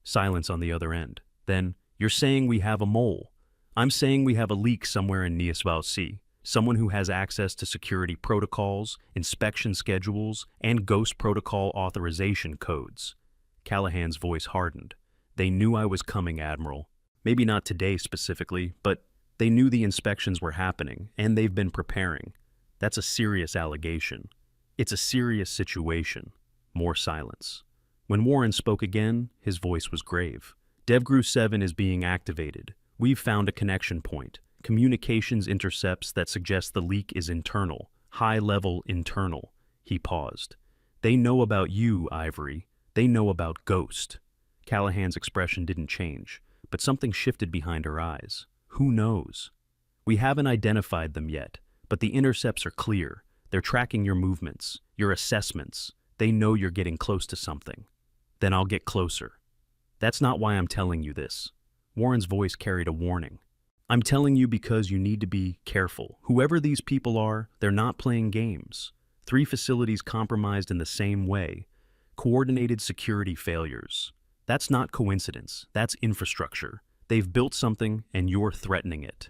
Silence on the other end. Then, "You're saying we have a mole." "I'm saying we have a leak somewhere in Niasvausi. Someone who has access to security protocols, inspection schedules, and Ghost Protocol authorization codes." Callahan's voice hardened. "They knew I was coming, Admiral. Maybe not today specifically, but they knew the inspections were happening, and they've been preparing. That's a serious allegation. It's a serious situation." More silence. When Warren spoke again, his voice was grave. "DevGru 7 is being activated. We've found a connection point. Communications intercepts that suggest the leak is internal, high-level internal." He paused. "They know about you, Ivory. They know about Ghost." Callahan's expression didn't change, but something shifted behind her eyes. "Who knows? We haven't identified them yet, but the intercepts are clear. They're tracking your movements, your assessments. They know you're getting close to something." "Then I'll get closer." "That's not why I'm telling you this." Warren's voice carried a warning. "I'm telling you because you need to be careful. Whoever these people are, they're not playing games. 3 facilities compromised in the same way. Coordinated security failures. That's not coincidence. That's infrastructure. They've built something, and you're threatening it."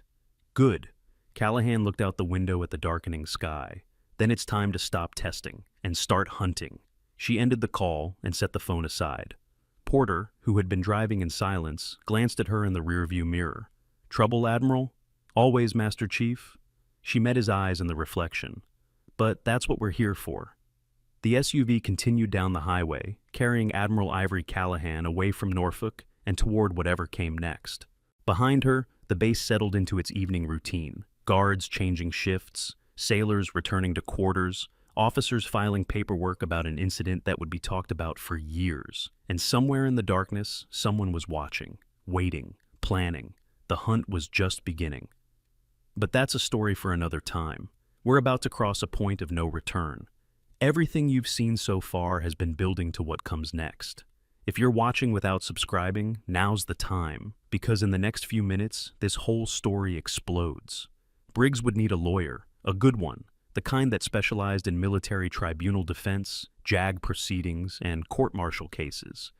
"Good." Callahan looked out the window at the darkening sky. "Then it's time to stop testing and start hunting." She ended the call and set the phone aside. Porter, who had been driving in silence, glanced at her in the rearview mirror. "Trouble, Admiral?" "Always, Master Chief." She met his eyes in the reflection. "But that's what we're here for." The SUV continued down the highway, carrying Admiral Ivory Callahan away from Norfolk and toward whatever came next. Behind her, the base settled into its evening routine. Guards changing shifts, sailors returning to quarters, officers filing paperwork about an incident that would be talked about for years. And somewhere in the darkness, someone was watching, waiting, planning. The hunt was just beginning. But that's a story for another time. We're about to cross a point of no return. Everything you've seen so far has been building to what comes next. If you're watching without subscribing, now's the time, because in the next few minutes, this whole story explodes. Briggs would need a lawyer, a good one, the kind that specialized in military tribunal defense, JAG proceedings, and court-martial cases.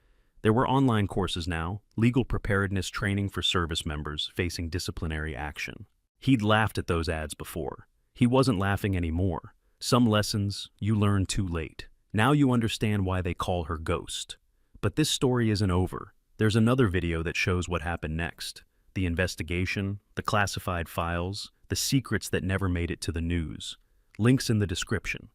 There were online courses now, legal preparedness training for service members facing disciplinary action. He'd laughed at those ads before. He wasn't laughing anymore. Some lessons you learn too late. Now you understand why they call her Ghost. But this story isn't over. There's another video that shows what happened next. The investigation, the classified files, the secrets that never made it to the news. Links in the description.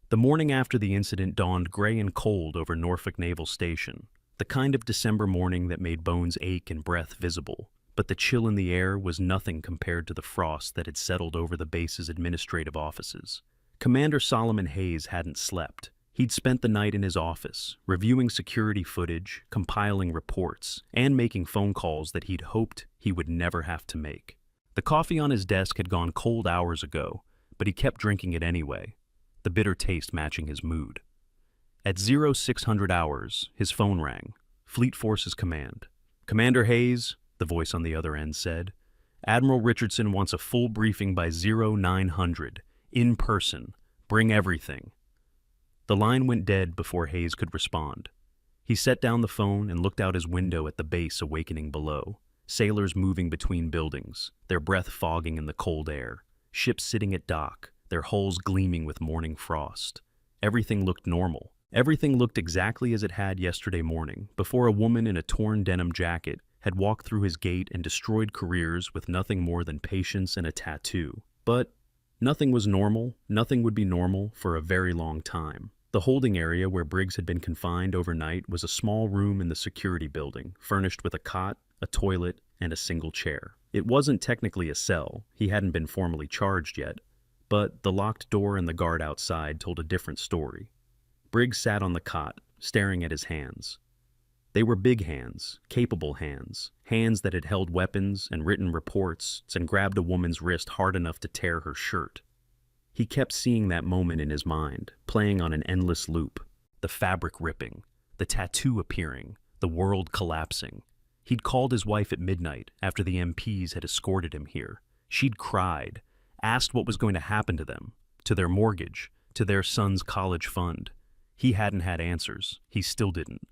The morning after the incident dawned gray and cold over Norfolk Naval Station, the kind of December morning that made bones ache and breath visible. But the chill in the air was nothing compared to the frost that had settled over the base's administrative offices. Commander Solomon Hayes hadn't slept. He'd spent the night in his office, reviewing security footage, compiling reports, and making phone calls that he'd hoped he would never have to make. The coffee on his desk had gone cold hours ago, but he kept drinking it anyway, the bitter taste matching his mood. At 0600 hours, his phone rang. Fleet Forces Command. "Commander Hayes," the voice on the other end said, "Admiral Richardson wants a full briefing by 0900. In person. Bring everything." The line went dead before Hayes could respond. He set down the phone and looked out his window at the base awakening below. Sailors moving between buildings, their breath fogging in the cold air. Ships sitting at dock, their hulls gleaming with morning frost. Everything looked normal. Everything looked exactly as it had yesterday morning, before a woman in a torn denim jacket had walked through his gate and destroyed careers with nothing more than patience and a tattoo. But nothing was normal, nothing would be normal for a very long time. The holding area where Briggs had been confined overnight was a small room in the security building, furnished with a cot, a toilet, and a single chair. It wasn't technically a cell, he hadn't been formally charged yet, but the locked door and the guard outside told a different story. Briggs sat on the cot, staring at his hands. They were big hands, capable hands, hands that had held weapons and written reports and grabbed a woman's wrist hard enough to tear her shirt. He kept seeing that moment in his mind, playing on an endless loop. The fabric ripping, the tattoo appearing, the world collapsing. He'd called his wife at midnight after the MPs had escorted him here. She'd cried, asked what was going to happen to them, to their mortgage, to their son's college fund. He hadn't had answers. He still didn't.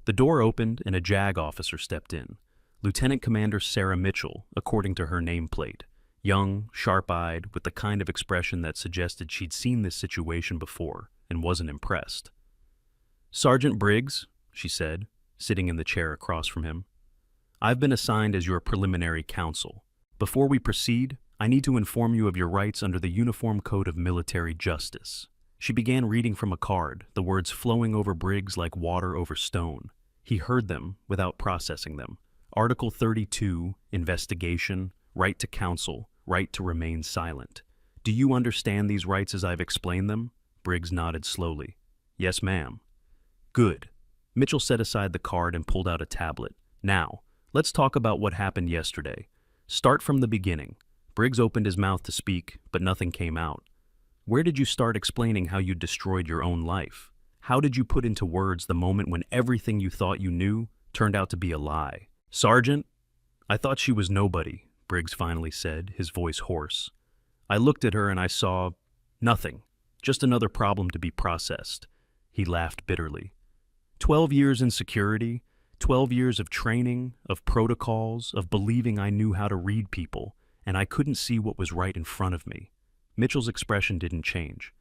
The door opened and a JAG officer stepped in. Lieutenant Commander Sarah Mitchell, according to her nameplate. Young, sharp-eyed, with the kind of expression that suggested she'd seen this situation before and wasn't impressed. "Sergeant Briggs," she said, sitting in the chair across from him, "I've been assigned as your preliminary counsel. Before we proceed, I need to inform you of your rights under the Uniform Code of Military Justice." She began reading from a card, the words flowing over Briggs like water over stone. He heard them without processing them. Article 32, investigation, right to counsel, right to remain silent. "Do you understand these rights as I've explained them?" Briggs nodded slowly. "Yes, ma'am." "Good." Mitchell set aside the card and pulled out a tablet. "Now, let's talk about what happened yesterday. Start from the beginning." Briggs opened his mouth to speak, but nothing came out. "Where did you start explaining how you destroyed your own life? How did you put into words the moment when everything you thought you knew turned out to be a lie?" "Sergeant, I thought she was nobody," Briggs finally said, his voice hoarse. "I looked at her and I saw nothing, just another problem to be processed." He laughed bitterly. 12 years in security, 12 years of training, of protocols, of believing I knew how to read people, and I couldn't see what was right in front of me. Mitchell's expression didn't change.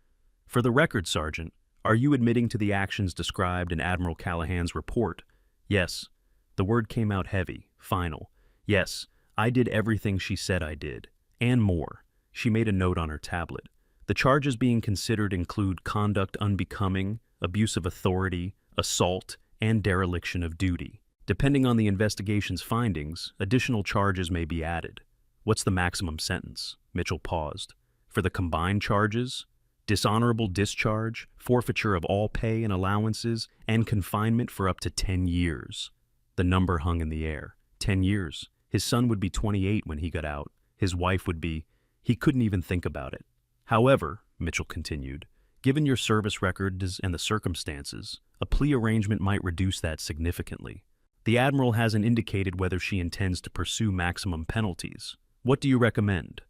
"For the record, Sergeant, are you admitting to the actions described in Admiral Callahan's report?" "Yes." The word came out heavy, final. "Yes, I did everything she said I did, and more." She made a note on her tablet. "The charges being considered include conduct unbecoming, abuse of authority, assault, and dereliction of duty. Depending on the investigation's findings, additional charges may be added." "What's the maximum sentence?" Mitchell paused. "For the combined charges, dishonorable discharge, forfeiture of all pay and allowances, and confinement for up to 10 years. The number hung in the air. 10 years. His son would be 28 when he got out. His wife would be... He couldn't even think about it. "However," Mitchell continued, Given your service record and the circumstances, a plea arrangement might reduce that significantly. The Admiral hasn't indicated whether she intends to pursue maximum penalties. What do you recommend?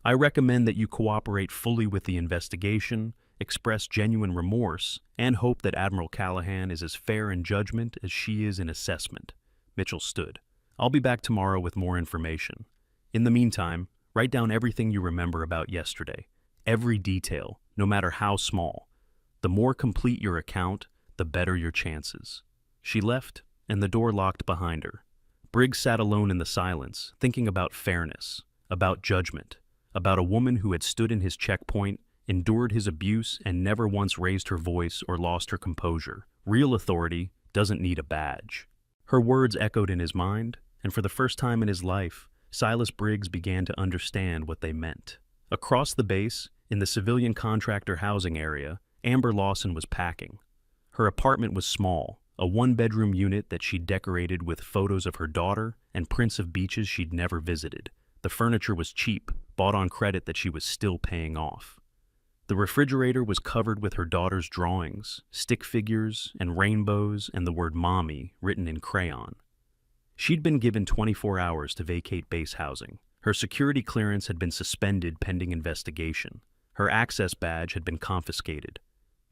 I recommend that you cooperate fully with the investigation, express genuine remorse, and hope that Admiral Callahan is as fair in judgment as she is in assessment. Mitchell stood. I'll be back tomorrow with more information. In the meantime, write down everything you remember about yesterday. Every detail, no matter how small. The more complete your account, the better your chances. She left, and the door locked behind her. Briggs sat alone in the silence, thinking about fairness, about judgment, about a woman who had stood in his checkpoint, endured his abuse, and never once raised her voice or lost her composure. Real authority doesn't need a badge. Her words echoed in his mind, and for the first time in his life, Silas Briggs began to understand what they meant. Across the base, in the civilian contractor housing area, Amber Lawson was packing. Her apartment was small, a one-bedroom unit that she'd decorated with photos of her daughter and prints of beaches she'd never visited. The furniture was cheap, bought on credit that she was still paying off. The refrigerator was covered with her daughter's drawings, stick figures, and rainbows, and the word "Mommy" written in crayon. She'd been given 24 hours to vacate base housing. Her security clearance had been suspended pending investigation. Her access badge had been confiscated.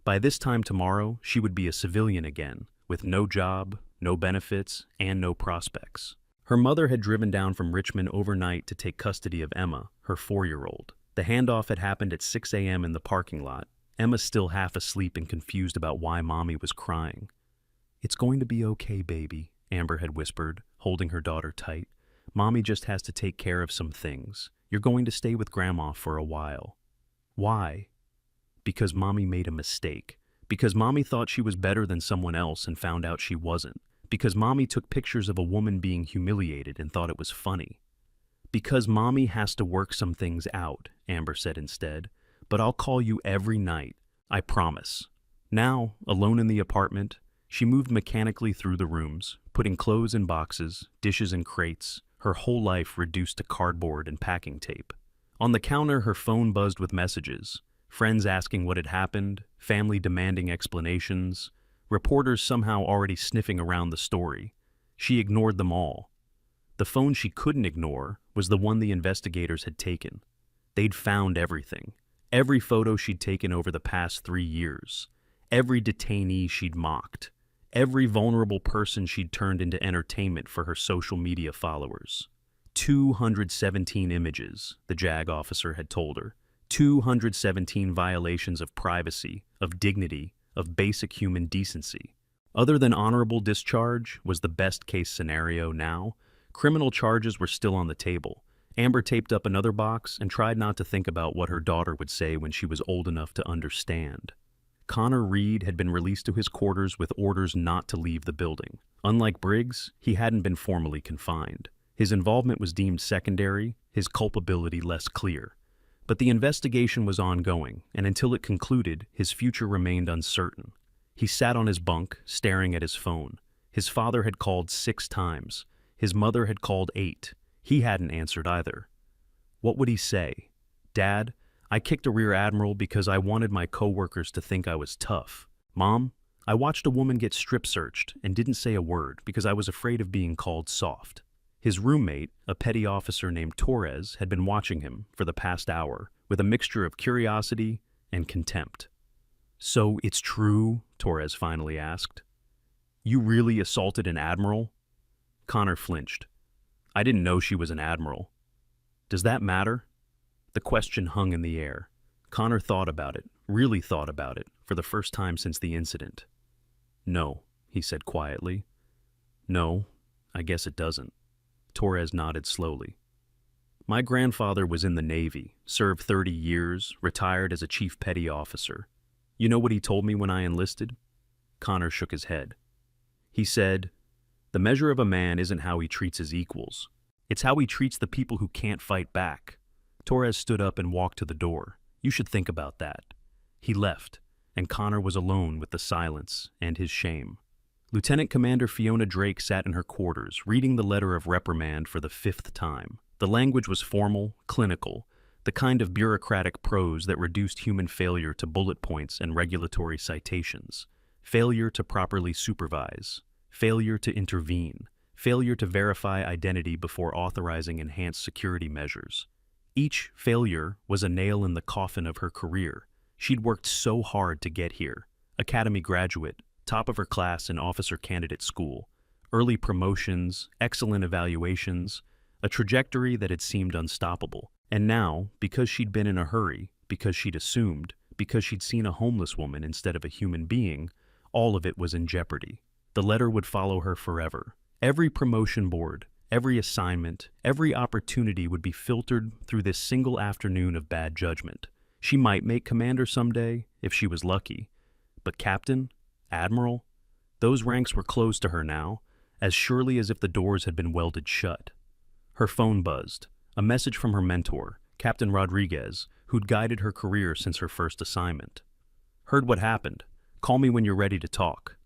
By this time tomorrow, she would be a civilian again, with no job, no benefits, and no prospects. Her mother had driven down from Richmond overnight to take custody of Emma, her 4-year-old. The handoff had happened at 6 a.m. in the parking lot. Emma still half asleep and confused about why Mommy was crying. "It's going to be okay, baby," Amber had whispered, holding her daughter tight. "Mommy just has to take care of some things. You're going to stay with Grandma for a while." Why? Because Mommy made a mistake. Because Mommy thought she was better than someone else and found out she wasn't. Because Mommy took pictures of a woman being humiliated and thought it was funny. "Because Mommy has to work some things out," Amber said instead. "But I'll call you every night. I promise." Now, alone in the apartment, she moved mechanically through the rooms, putting clothes in boxes, dishes in crates, her whole life reduced to cardboard and packing tape. On the counter, her phone buzzed with messages. Friends asking what had happened, family demanding explanations, reporters somehow already sniffing around the story. She ignored them all. The phone she couldn't ignore was the one the investigators had taken. They'd found everything. Every photo she'd taken over the past 3 years. Every detainee she'd mocked. Every vulnerable person she'd turned into entertainment for her social media followers. 217 images, the JAG officer had told her. 217 violations of privacy, of dignity, of basic human decency. Other than honorable discharge was the best-case scenario now. Criminal charges were still on the table. Amber taped up another box and tried not to think about what her daughter would say when she was old enough to understand. Connor Reed had been released to his quarters with orders not to leave the building. Unlike Briggs, he hadn't been formally confined. His involvement was deemed secondary, his culpability less clear. But the investigation was ongoing, and until it concluded, his future remained uncertain. He sat on his bunk, staring at his phone. His father had called 6 times. His mother had called 8. He hadn't answered either. What would he say? "Dad, I kicked a rear admiral because I wanted my coworkers to think I was tough. Mom, I watched a woman get strip searched and didn't say a word because I was afraid of being called soft." His roommate, a petty officer named Torres, had been watching him for the past hour with a mixture of curiosity and contempt. "So it's true?" Torres finally asked. "You really assaulted an admiral?" Connor flinched. "I didn't know she was an admiral." "Does that matter?" The question hung in the air. Connor thought about it, really thought about it, for the first time since the incident. "No," he said quietly. "No, I guess it doesn't." Torres nodded slowly. "My grandfather was in the Navy, served 30 years, retired as a chief petty officer. You know what he told me when I enlisted?" Connor shook his head. He said, "The measure of a man isn't how he treats his equals. It's how he treats the people who can't fight back." Torres stood up and walked to the door. "You should think about that." He left, and Connor was alone with the silence and his shame. Lieutenant Commander Fiona Drake sat in her quarters, reading the letter of reprimand for the 5th time. The language was formal, clinical, the kind of bureaucratic prose that reduced human failure to bullet points and regulatory citations, failure to properly supervise, failure to intervene, failure to verify identity before authorizing enhanced security measures. Each failure was a nail in the coffin of her career. She'd worked so hard to get here. Academy graduate, top of her class in officer candidate school, early promotions, excellent evaluations, a trajectory that had seemed unstoppable. And now, because she'd been in a hurry, because she'd assumed, because she'd seen a homeless woman instead of a human being, all of it was in jeopardy. The letter would follow her forever. Every promotion board, every assignment, every opportunity would be filtered through this single afternoon of bad judgment. She might make commander someday, if she was lucky. But captain, admiral, those ranks were closed to her now, as surely as if the doors had been welded shut. Her phone buzzed. A message from her mentor, Captain Rodriguez, who'd guided her career since her first assignment. Heard what happened. Call me when you're ready to talk.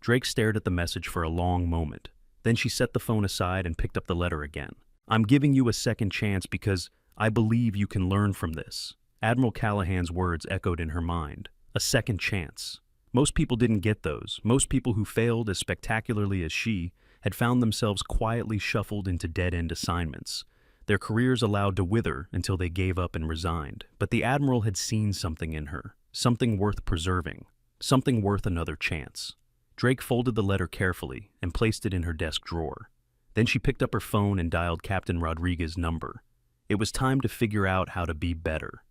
Drake stared at the message for a long moment. Then she set the phone aside and picked up the letter again. I'm giving you a second chance because I believe you can learn from this. Admiral Callahan's words echoed in her mind. A second chance. Most people didn't get those. Most people who failed as spectacularly as she had found themselves quietly shuffled into dead-end assignments, their careers allowed to wither until they gave up and resigned. But the Admiral had seen something in her, something worth preserving, something worth another chance. Drake folded the letter carefully and placed it in her desk drawer. Then she picked up her phone and dialed Captain Rodriguez's number. It was time to figure out how to be better.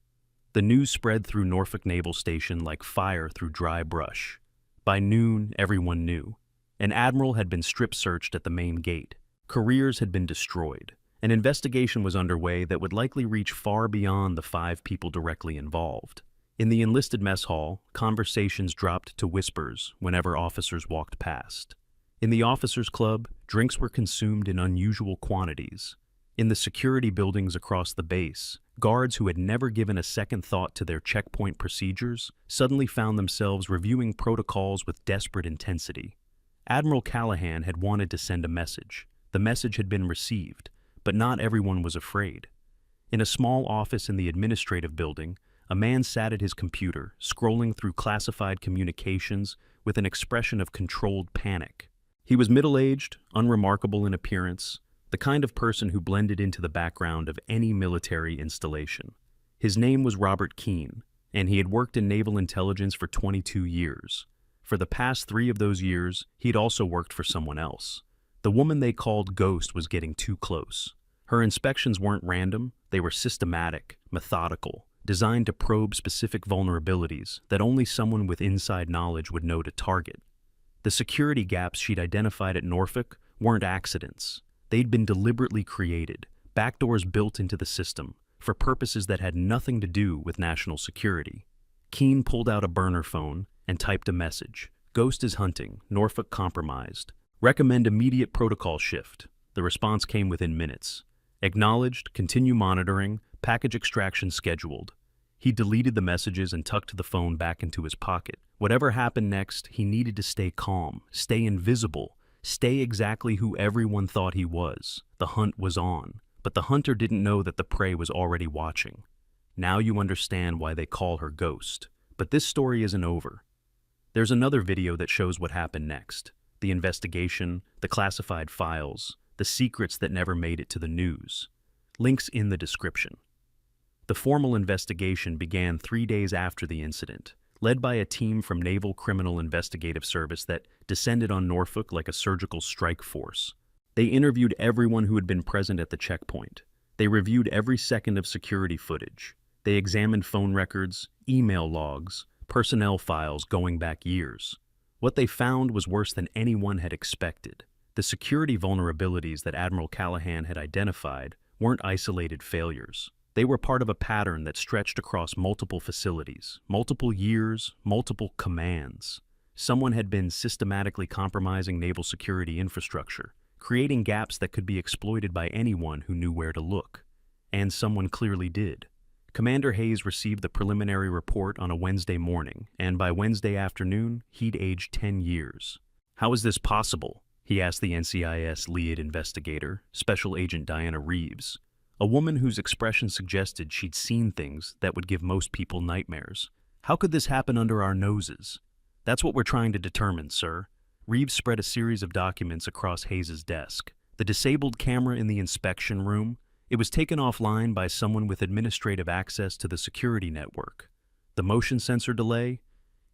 The news spread through Norfolk Naval Station like fire through dry brush. By noon, everyone knew. An admiral had been strip-searched at the main gate. Careers had been destroyed. An investigation was underway that would likely reach far beyond the 5 people directly involved. In the enlisted mess hall, conversations dropped to whispers whenever officers walked past. In the officers' club, drinks were consumed in unusual quantities. In the security buildings across the base, guards who had never given a second thought to their checkpoint procedures suddenly found themselves reviewing protocols with desperate intensity. Admiral Callahan had wanted to send a message. The message had been received, but not everyone was afraid. In a small office in the administrative building, a man sat at his computer, scrolling through classified communications with an expression of controlled panic. He was middle-aged, unremarkable in appearance, the kind of person who blended into the background of any military installation. His name was Robert Keene, and he had worked in naval intelligence for 22 years. For the past 3 of those years, he'd also worked for someone else. The woman they called Ghost was getting too close. Her inspections weren't random, they were systematic, methodical, designed to probe specific vulnerabilities that only someone with inside knowledge would know to target. The security gaps she'd identified at Norfolk weren't accidents. They'd been deliberately created, backdoors built into the system, for purposes that had nothing to do with national security. Keene pulled out a burner phone and typed a message. Ghost is hunting, Norfolk compromised. Recommend immediate protocol shift. The response came within minutes. Acknowledged, continue monitoring, package extraction scheduled. He deleted the messages and tucked the phone back into his pocket. Whatever happened next, he needed to stay calm, stay invisible, stay exactly who everyone thought he was. The hunt was on, but the hunter didn't know that the prey was already watching. Now you understand why they call her Ghost. But this story isn't over. There's another video that shows what happened next. The investigation, the classified files, the secrets that never made it to the news. Links in the description. The formal investigation began 3 days after the incident, led by a team from Naval Criminal Investigative Service that descended on Norfolk like a surgical strike force. They interviewed everyone who had been present at the checkpoint. They reviewed every second of security footage. They examined phone records, email logs, personnel files going back years. What they found was worse than anyone had expected. The security vulnerabilities that Admiral Callahan had identified weren't isolated failures. They were part of a pattern that stretched across multiple facilities, multiple years, multiple commands. Someone had been systematically compromising naval security infrastructure, creating gaps that could be exploited by anyone who knew where to look. And someone clearly did. Commander Hayes received the preliminary report on a Wednesday morning, and by Wednesday afternoon, he'd aged 10 years. How is this possible? He asked the NCIS lead investigator, Special Agent Diana Reeves. A woman whose expression suggested she'd seen things that would give most people nightmares. How could this happen under our noses? That's what we're trying to determine, sir. Reeves spread a series of documents across Hayes's desk. The disabled camera in the inspection room, it was taken offline by someone with administrative access to the security network. The motion sensor delay,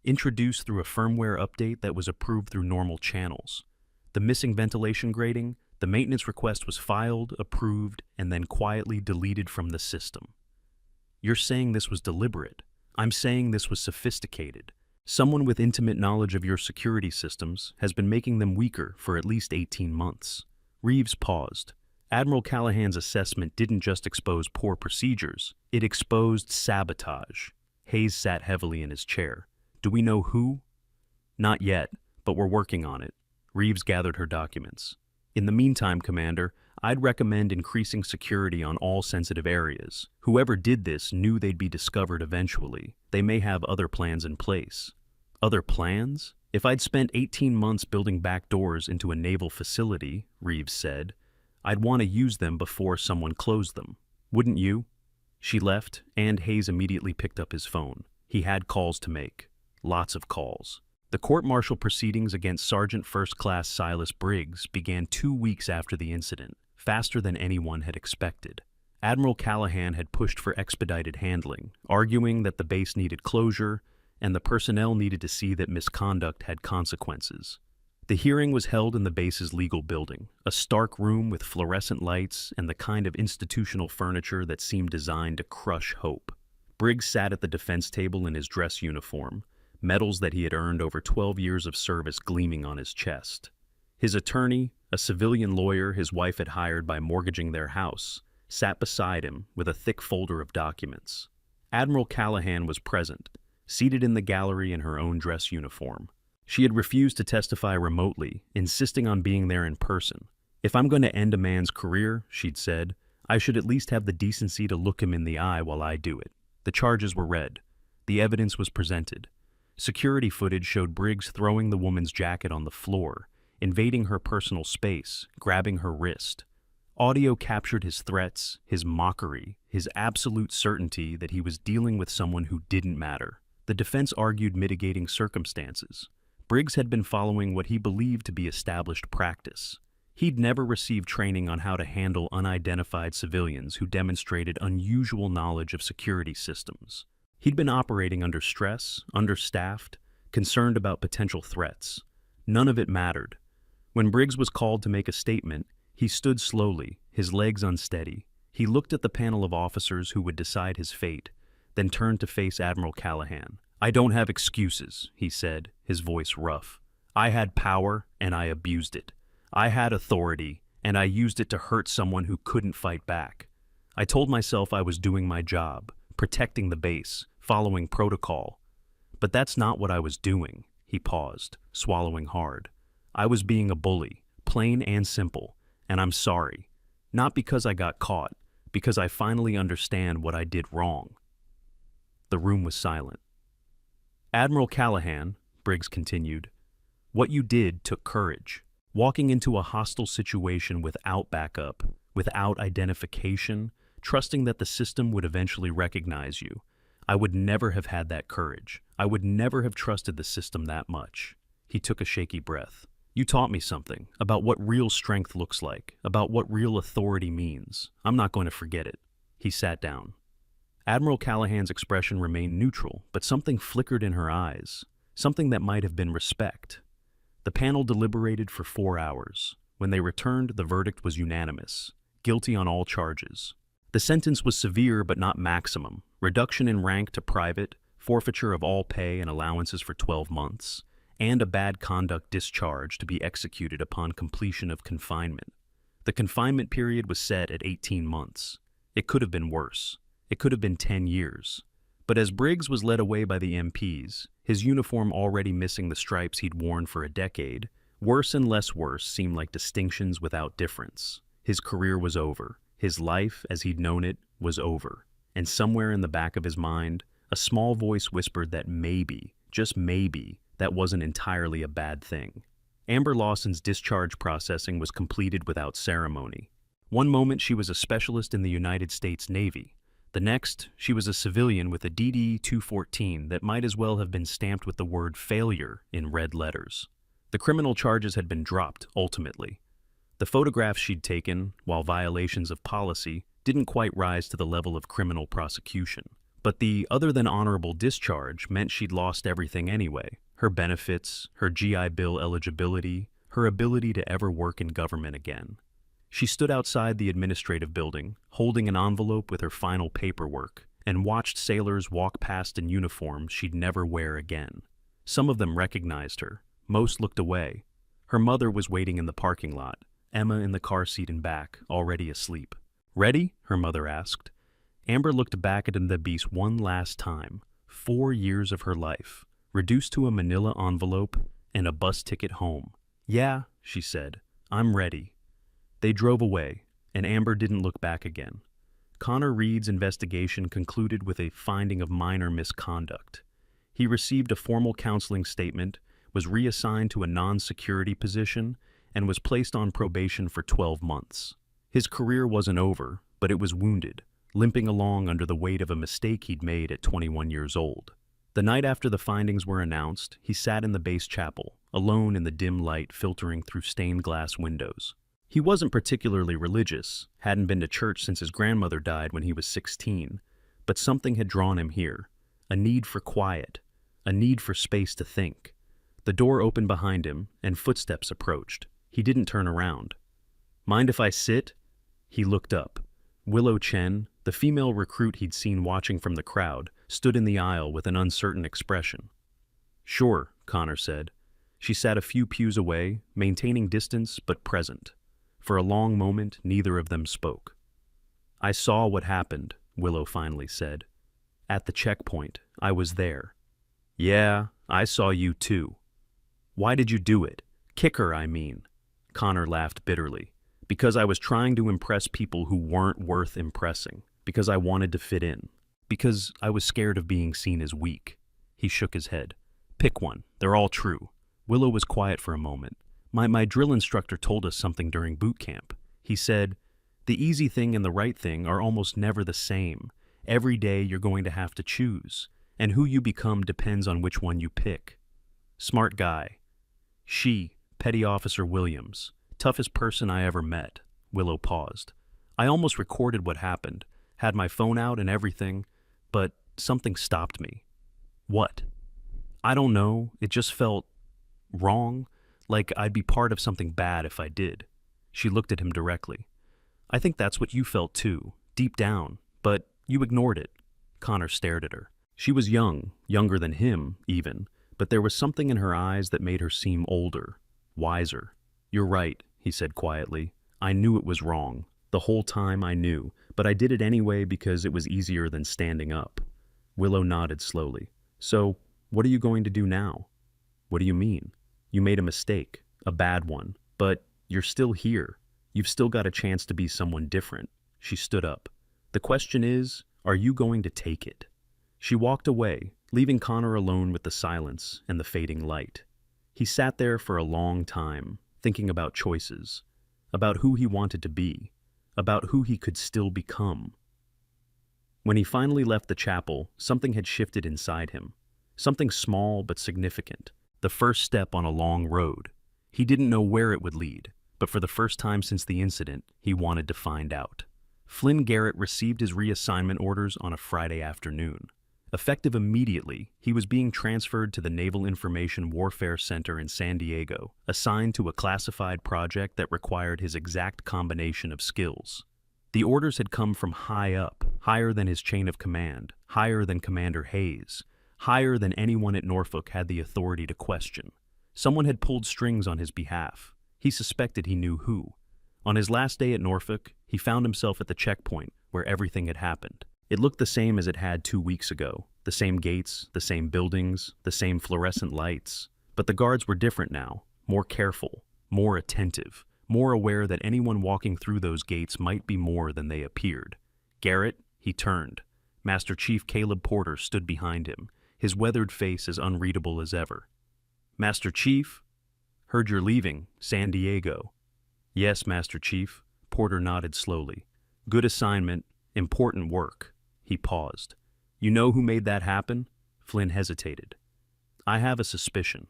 introduced through a firmware update that was approved through normal channels. The missing ventilation grating, the maintenance request was filed, approved, and then quietly deleted from the system. You're saying this was deliberate. I'm saying this was sophisticated. Someone with intimate knowledge of your security systems has been making them weaker for at least 18 months. Reeves paused. Admiral Callahan's assessment didn't just expose poor procedures, it exposed sabotage. Hayes sat heavily in his chair. Do we know who? Not yet, but we're working on it. Reeves gathered her documents. In the meantime, Commander, I'd recommend increasing security on all sensitive areas. Whoever did this knew they'd be discovered eventually. They may have other plans in place. Other plans? If I'd spent 18 months building back doors into a naval facility, Reeves said, I'd want to use them before someone closed them. Wouldn't you? She left, and Hayes immediately picked up his phone. He had calls to make. Lots of calls. The court-martial proceedings against Sergeant First Class Silas Briggs began 2 weeks after the incident, faster than anyone had expected. Admiral Callahan had pushed for expedited handling, arguing that the base needed closure and the personnel needed to see that misconduct had consequences. The hearing was held in the base's legal building, a stark room with fluorescent lights and the kind of institutional furniture that seemed designed to crush hope. Briggs sat at the defense table in his dress uniform, medals that he had earned over 12 years of service gleaming on his chest. His attorney, a civilian lawyer his wife had hired by mortgaging their house, sat beside him with a thick folder of documents. Admiral Callahan was present, seated in the gallery in her own dress uniform. She had refused to testify remotely, insisting on being there in person. If I'm going to end a man's career, she'd said, I should at least have the decency to look him in the eye while I do it. The charges were read. The evidence was presented. Security footage showed Briggs throwing the woman's jacket on the floor, invading her personal space, grabbing her wrist. Audio captured his threats, his mockery, his absolute certainty that he was dealing with someone who didn't matter. The defense argued mitigating circumstances. Briggs had been following what he believed to be established practice. He'd never received training on how to handle unidentified civilians who demonstrated unusual knowledge of security systems. He'd been operating under stress, understaffed, concerned about potential threats. None of it mattered. When Briggs was called to make a statement, he stood slowly, his legs unsteady. He looked at the panel of officers who would decide his fate, then turned to face Admiral Callahan. I don't have excuses, he said, his voice rough. I had power, and I abused it. I had authority, and I used it to hurt someone who couldn't fight back. I told myself I was doing my job, protecting the base, following protocol. But that's not what I was doing, he paused, swallowing hard. I was being a bully, plain and simple, and I'm sorry. Not because I got caught, because I finally understand what I did wrong. The room was silent. Admiral Callahan, Briggs continued, what you did took courage. Walking into a hostile situation without backup, without identification, trusting that the system would eventually recognize you. I would never have had that courage. I would never have trusted the system that much. He took a shaky breath. You taught me something about what real strength looks like, about what real authority means. I'm not going to forget it. He sat down. Admiral Callahan's expression remained neutral, but something flickered in her eyes, something that might have been respect. The panel deliberated for 4 hours. When they returned, the verdict was unanimous. Guilty on all charges. The sentence was severe but not maximum. Reduction in rank to private, forfeiture of all pay and allowances for 12 months, and a bad conduct discharge to be executed upon completion of confinement. The confinement period was set at 18 months. It could have been worse. It could have been 10 years. But as Briggs was led away by the MPs, his uniform already missing the stripes he'd worn for a decade, worse and less worse seemed like distinctions without difference. His career was over. His life, as he'd known it, was over. And somewhere in the back of his mind, a small voice whispered that maybe, just maybe, that wasn't entirely a bad thing. Amber Lawson's discharge processing was completed without ceremony. One moment she was a specialist in the United States Navy. The next, she was a civilian with a DD-214 that might as well have been stamped with the word failure in red letters. The criminal charges had been dropped, ultimately. The photographs she'd taken, while violations of policy, didn't quite rise to the level of criminal prosecution. But the other-than-honorable discharge meant she'd lost everything anyway. Her benefits, her GI Bill eligibility, her ability to ever work in government again. She stood outside the administrative building, holding an envelope with her final paperwork, and watched sailors walk past in uniforms she'd never wear again. Some of them recognized her. Most looked away. Her mother was waiting in the parking lot, Emma in the car seat in back, already asleep. "Ready?" her mother asked. Amber looked back at the beast one last time. 4 years of her life, reduced to a manila envelope and a bus ticket home. "Yeah," she said, "I'm ready." They drove away, and Amber didn't look back again. Connor Reed's investigation concluded with a finding of minor misconduct. He received a formal counseling statement, was reassigned to a non-security position, and was placed on probation for 12 months. His career wasn't over, but it was wounded, limping along under the weight of a mistake he'd made at 21 years old. The night after the findings were announced, he sat in the base chapel, alone in the dim light filtering through stained glass windows. He wasn't particularly religious, hadn't been to church since his grandmother died when he was 16, but something had drawn him here, a need for quiet, a need for space to think. The door opened behind him, and footsteps approached. He didn't turn around. "Mind if I sit?" He looked up. Willow Chen, the female recruit he'd seen watching from the crowd, stood in the aisle with an uncertain expression. "Sure," Connor said. She sat a few pews away, maintaining distance but present. For a long moment, neither of them spoke. "I saw what happened," Willow finally said. "At the checkpoint, I was there." "Yeah, I saw you too." "Why did you do it? Kick her, I mean." Connor laughed bitterly. "Because I was trying to impress people who weren't worth impressing. Because I wanted to fit in. Because I was scared of being seen as weak." He shook his head. "Pick one. They're all true." Willow was quiet for a moment. My drill instructor told us something during boot camp. He said, "The easy thing and the right thing are almost never the same. Every day you're going to have to choose, and who you become depends on which one you pick." Smart guy. "She, Petty Officer Williams, toughest person I ever met." Willow paused. "I almost recorded what happened, had my phone out and everything, but something stopped me." "What?" "I don't know, it just felt wrong. Like I'd be part of something bad if I did." She looked at him directly. "I think that's what you felt too, deep down, but you ignored it." Connor stared at her. She was young, younger than him, even, but there was something in her eyes that made her seem older, wiser. "You're right," he said quietly. "I knew it was wrong. The whole time I knew, but I did it anyway because it was easier than standing up." Willow nodded slowly. "So, what are you going to do now?" "What do you mean?" "You made a mistake, a bad one, but you're still here. You've still got a chance to be someone different." She stood up. "The question is, are you going to take it?" She walked away, leaving Connor alone with the silence and the fading light. He sat there for a long time, thinking about choices, about who he wanted to be, about who he could still become. When he finally left the chapel, something had shifted inside him. Something small but significant. The first step on a long road. He didn't know where it would lead, but for the first time since the incident, he wanted to find out. Flynn Garrett received his reassignment orders on a Friday afternoon. Effective immediately, he was being transferred to the Naval Information Warfare Center in San Diego, assigned to a classified project that required his exact combination of skills. The orders had come from high up, higher than his chain of command, higher than Commander Hayes, higher than anyone at Norfolk had the authority to question. Someone had pulled strings on his behalf. He suspected he knew who. On his last day at Norfolk, he found himself at the checkpoint where everything had happened. It looked the same as it had 2 weeks ago. The same gates, the same buildings, the same fluorescent lights. But the guards were different now, more careful, more attentive, more aware that anyone walking through those gates might be more than they appeared. Garrett, he turned. Master Chief Caleb Porter stood behind him, his weathered face as unreadable as ever. "Master Chief?" "Heard you're leaving, San Diego." "Yes, Master Chief." Porter nodded slowly. Good assignment, important work. He paused. You know who made that happen? Flynn hesitated. I have a suspicion.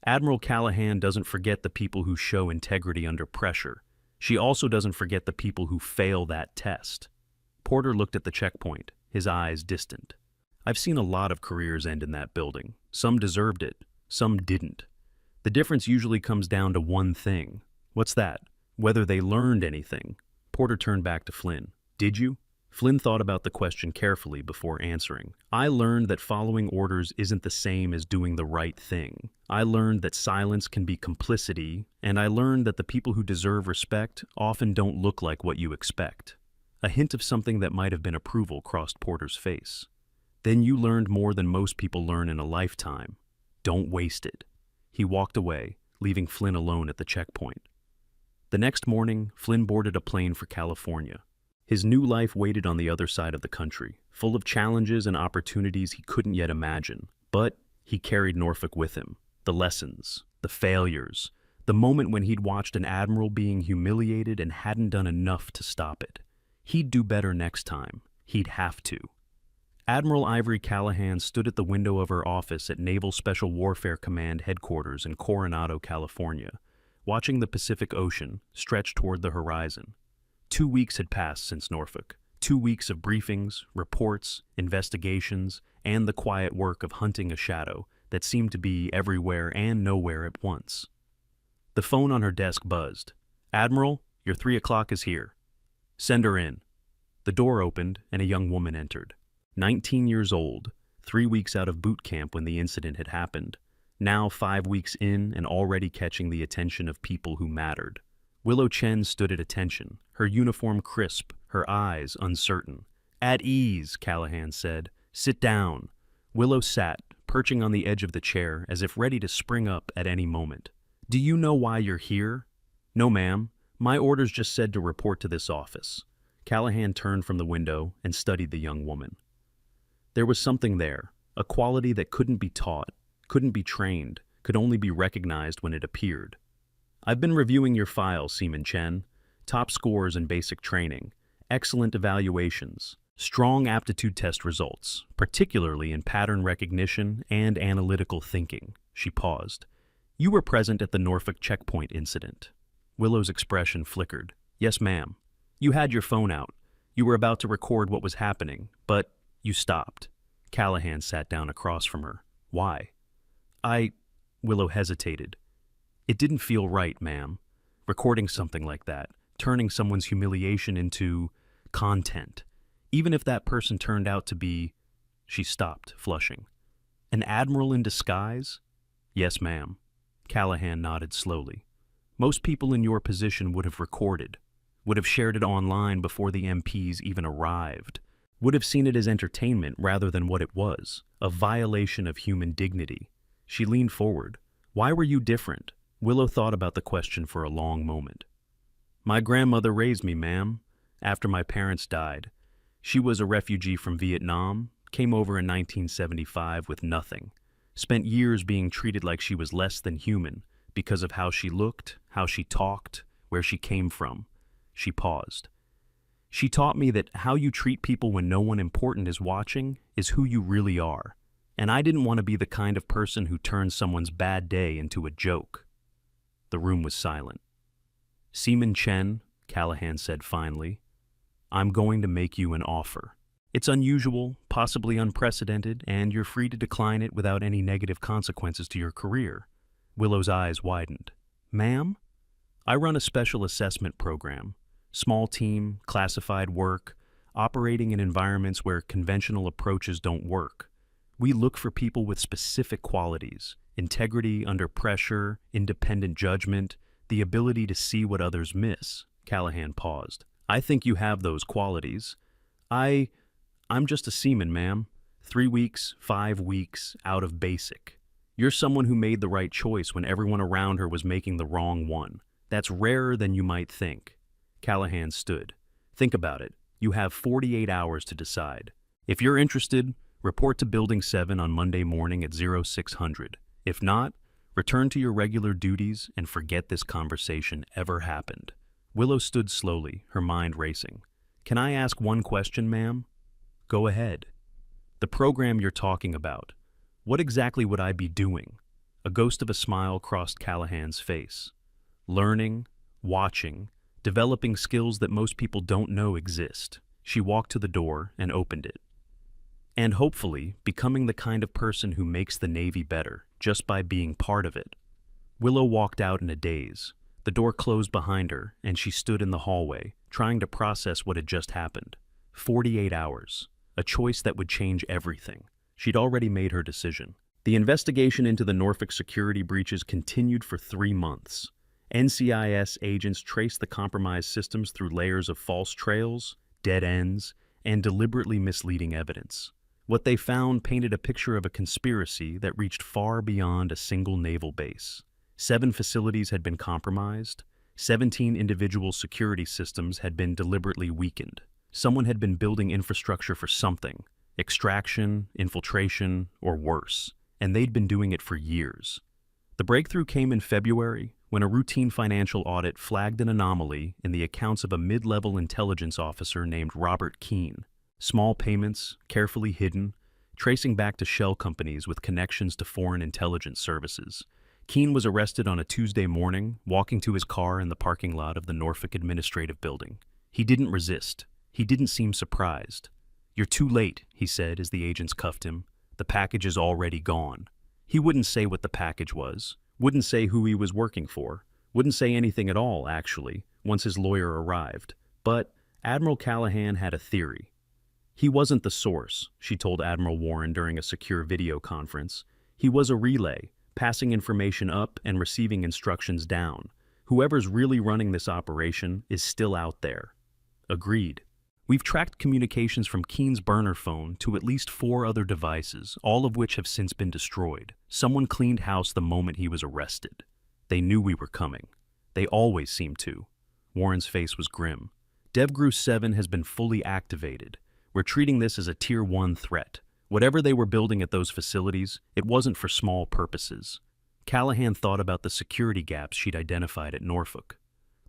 Admiral Callahan doesn't forget the people who show integrity under pressure. She also doesn't forget the people who fail that test. Porter looked at the checkpoint, his eyes distant. I've seen a lot of careers end in that building. Some deserved it, some didn't. The difference usually comes down to one thing. What's that? Whether they learned anything. Porter turned back to Flynn. Did you? Flynn thought about the question carefully before answering. I learned that following orders isn't the same as doing the right thing. I learned that silence can be complicity, and I learned that the people who deserve respect often don't look like what you expect. A hint of something that might have been approval crossed Porter's face. Then you learned more than most people learn in a lifetime. Don't waste it. He walked away, leaving Flynn alone at the checkpoint. The next morning, Flynn boarded a plane for California. His new life waited on the other side of the country, full of challenges and opportunities he couldn't yet imagine. But he carried Norfolk with him. The lessons, the failures, the moment when he'd watched an admiral being humiliated and hadn't done enough to stop it. He'd do better next time. He'd have to. Admiral Ivory Callahan stood at the window of her office at Naval Special Warfare Command headquarters in Coronado, California, watching the Pacific Ocean stretch toward the horizon. 2 weeks had passed since Norfolk. 2 weeks of briefings, reports, investigations, and the quiet work of hunting a shadow that seemed to be everywhere and nowhere at once. The phone on her desk buzzed. Admiral, your 3 o'clock is here. Send her in. The door opened and a young woman entered. 19 years old, 3 weeks out of boot camp when the incident had happened. Now 5 weeks in and already catching the attention of people who mattered. Willow Chen stood at attention, her uniform crisp, her eyes uncertain. At ease, Callahan said. Sit down. Willow sat, perching on the edge of the chair as if ready to spring up at any moment. Do you know why you're here? No, ma'am. My orders just said to report to this office. Callahan turned from the window and studied the young woman. There was something there, a quality that couldn't be taught, couldn't be trained, could only be recognized when it appeared. I've been reviewing your file, Seaman Chen. Top scores in basic training, excellent evaluations, strong aptitude test results, particularly in pattern recognition and analytical thinking. She paused. You were present at the Norfolk checkpoint incident. Willow's expression flickered. Yes, ma'am. You had your phone out. You were about to record what was happening, but you stopped. Callahan sat down across from her. Why? Willow hesitated. It didn't feel right, ma'am. Recording something like that, turning someone's humiliation into content. Even if that person turned out to be... She stopped, flushing. An admiral in disguise? Yes, ma'am. Callahan nodded slowly. Most people in your position would have recorded, would have shared it online before the MPs even arrived, would have seen it as entertainment rather than what it was, a violation of human dignity. She leaned forward. Why were you different? Willow thought about the question for a long moment. My grandmother raised me, ma'am, after my parents died. She was a refugee from Vietnam, came over in 1975 with nothing, spent years being treated like she was less than human because of how she looked, how she talked, where she came from. She paused. She taught me that how you treat people when no one important is watching is who you really are, and I didn't want to be the kind of person who turns someone's bad day into a joke. The room was silent. Seaman Chen, Callahan said finally, I'm going to make you an offer. It's unusual, possibly unprecedented, and you're free to decline it without any negative consequences to your career. Willow's eyes widened. Ma'am? I run a special assessment program. Small team, classified work, operating in environments where conventional approaches don't work. We look for people with specific qualities, integrity under pressure, independent judgment, the ability to see what others miss. Callahan paused. I think you have those qualities. I'm just a seaman, ma'am. 3 weeks, 5 weeks, out of basic. You're someone who made the right choice when everyone around her was making the wrong one. That's rarer than you might think. Callahan stood. Think about it. You have 48 hours to decide. If you're interested, report to Building 7 on Monday morning at 0600. If not, return to your regular duties and forget this conversation ever happened. Willow stood slowly, her mind racing. Can I ask one question, ma'am? Go ahead. The program you're talking about. What exactly would I be doing? A ghost of a smile crossed Callahan's face. Learning, watching, developing skills that most people don't know exist. She walked to the door and opened it. And hopefully, becoming the kind of person who makes the Navy better, just by being part of it. Willow walked out in a daze. The door closed behind her, and she stood in the hallway, trying to process what had just happened. 48 hours. A choice that would change everything. She'd already made her decision. The investigation into the Norfolk security breaches continued for 3 months. NCIS agents traced the compromised systems through layers of false trails, dead ends, and deliberately misleading evidence. What they found painted a picture of a conspiracy that reached far beyond a single naval base. 7 facilities had been compromised. 17 individual security systems had been deliberately weakened. Someone had been building infrastructure for something, extraction, infiltration, or worse, and they'd been doing it for years. The breakthrough came in February, when a routine financial audit flagged an anomaly in the accounts of a mid-level intelligence officer named Robert Keene. Small payments, carefully hidden, tracing back to shell companies with connections to foreign intelligence services. Keene was arrested on a Tuesday morning, walking to his car in the parking lot of the Norfolk Administrative Building. He didn't resist. He didn't seem surprised. "You're too late," he said as the agents cuffed him. "The package is already gone." He wouldn't say what the package was, wouldn't say who he was working for, wouldn't say anything at all, actually, once his lawyer arrived. But Admiral Callahan had a theory. He wasn't the source, she told Admiral Warren during a secure video conference. He was a relay, passing information up and receiving instructions down. Whoever's really running this operation is still out there. Agreed. We've tracked communications from Keene's burner phone to at least 4 other devices, all of which have since been destroyed. Someone cleaned house the moment he was arrested. They knew we were coming. They always seemed to. Warren's face was grim. DevGru 7 has been fully activated. We're treating this as a Tier 1 threat. Whatever they were building at those facilities, it wasn't for small purposes. Callahan thought about the security gaps she'd identified at Norfolk.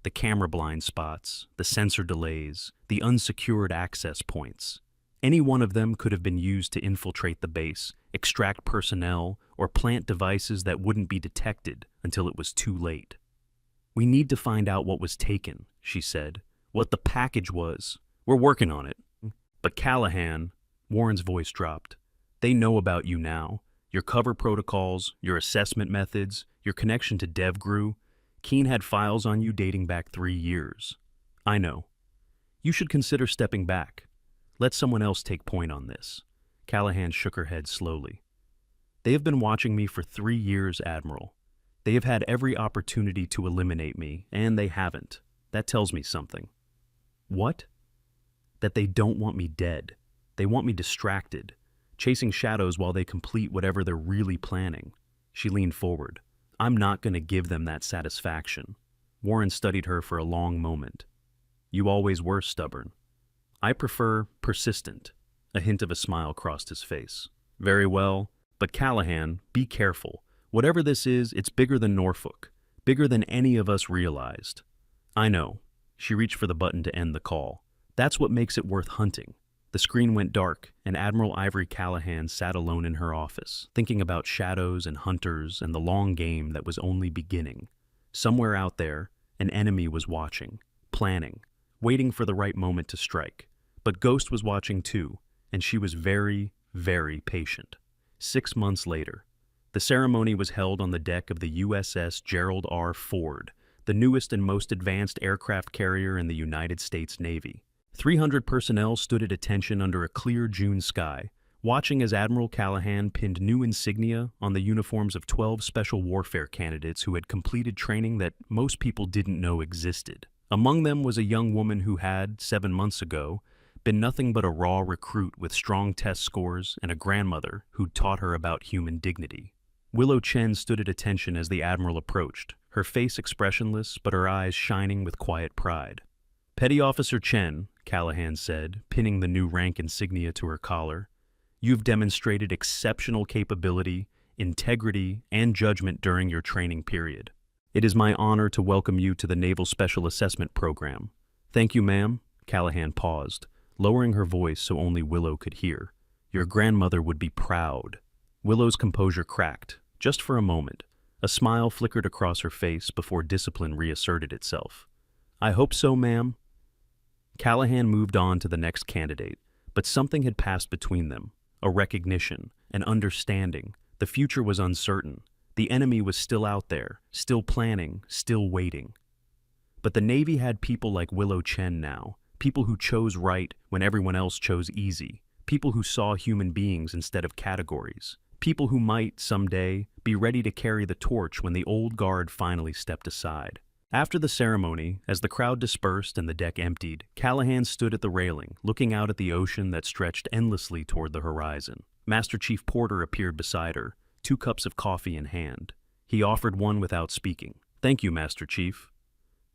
The camera blind spots, the sensor delays, the unsecured access points. Any one of them could have been used to infiltrate the base, extract personnel, or plant devices that wouldn't be detected until it was too late. "We need to find out what was taken," she said. "What the package was. We're working on it." But Callahan, Warren's voice dropped. "They know about you now. Your cover protocols, your assessment methods, your connection to DevGru. Keene had files on you dating back 3 years. I know. You should consider stepping back. Let someone else take point on this." Callahan shook her head slowly. "They have been watching me for 3 years, Admiral. They have had every opportunity to eliminate me, and they haven't. That tells me something." "What?" "That they don't want me dead. They want me distracted, chasing shadows while they complete whatever they're really planning." She leaned forward. "I'm not going to give them that satisfaction." Warren studied her for a long moment. "You always were stubborn." "I prefer persistent." A hint of a smile crossed his face. "Very well, but Callahan, be careful. Whatever this is, it's bigger than Norfolk, bigger than any of us realized." "I know." She reached for the button to end the call. "That's what makes it worth hunting." The screen went dark, and Admiral Ivory Callahan sat alone in her office, thinking about shadows and hunters and the long game that was only beginning. Somewhere out there, an enemy was watching, planning, waiting for the right moment to strike. But Ghost was watching too, and she was very, very patient. 6 months later, the ceremony was held on the deck of the USS Gerald R. Ford, the newest and most advanced aircraft carrier in the United States Navy. 300 personnel stood at attention under a clear June sky, watching as Admiral Callahan pinned new insignia on the uniforms of 12 special warfare candidates who had completed training that most people didn't know existed. Among them was a young woman who had, 7 months ago, been nothing but a raw recruit with strong test scores and a grandmother who'd taught her about human dignity. Willow Chen stood at attention as the Admiral approached, her face expressionless but her eyes shining with quiet pride. "Petty Officer Chen," Callahan said, pinning the new rank insignia to her collar, "you've demonstrated exceptional capability, integrity, and judgment during your training period. It is my honor to welcome you to the Naval Special Assessment Program. Thank you, ma'am. Callahan paused, lowering her voice so only Willow could hear. Your grandmother would be proud. Willow's composure cracked, just for a moment. A smile flickered across her face before discipline reasserted itself. I hope so, ma'am. Callahan moved on to the next candidate, but something had passed between them. A recognition, an understanding. The future was uncertain. The enemy was still out there, still planning, still waiting. But the Navy had people like Willow Chen now, people who chose right when everyone else chose easy, people who saw human beings instead of categories, people who might, someday, be ready to carry the torch when the old guard finally stepped aside. After the ceremony, as the crowd dispersed and the deck emptied, Callahan stood at the railing, looking out at the ocean that stretched endlessly toward the horizon. Master Chief Porter appeared beside her, 2 cups of coffee in hand. He offered one without speaking. Thank you, Master Chief.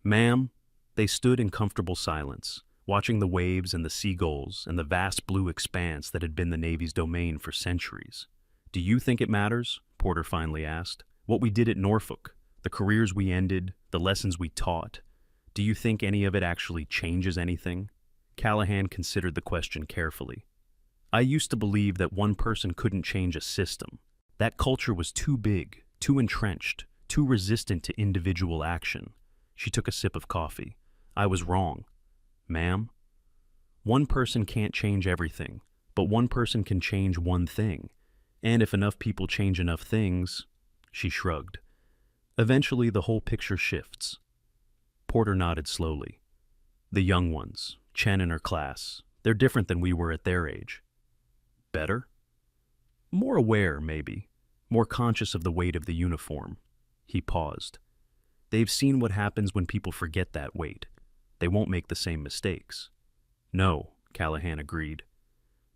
Ma'am. They stood in comfortable silence, watching the waves and the seagulls and the vast blue expanse that had been the Navy's domain for centuries. Do you think it matters? Porter finally asked. What we did at Norfolk, the careers we ended, the lessons we taught. Do you think any of it actually changes anything? Callahan considered the question carefully. I used to believe that one person couldn't change a system. That culture was too big, too entrenched, too resistant to individual action. She took a sip of coffee. I was wrong. Ma'am? One person can't change everything, but one person can change one thing. And if enough people change enough things, she shrugged. Eventually, the whole picture shifts. Porter nodded slowly. The young ones, Chen and her class, they're different than we were at their age. Better? More aware, maybe. More conscious of the weight of the uniform. He paused. They've seen what happens when people forget that weight. They won't make the same mistakes. No, Callahan agreed.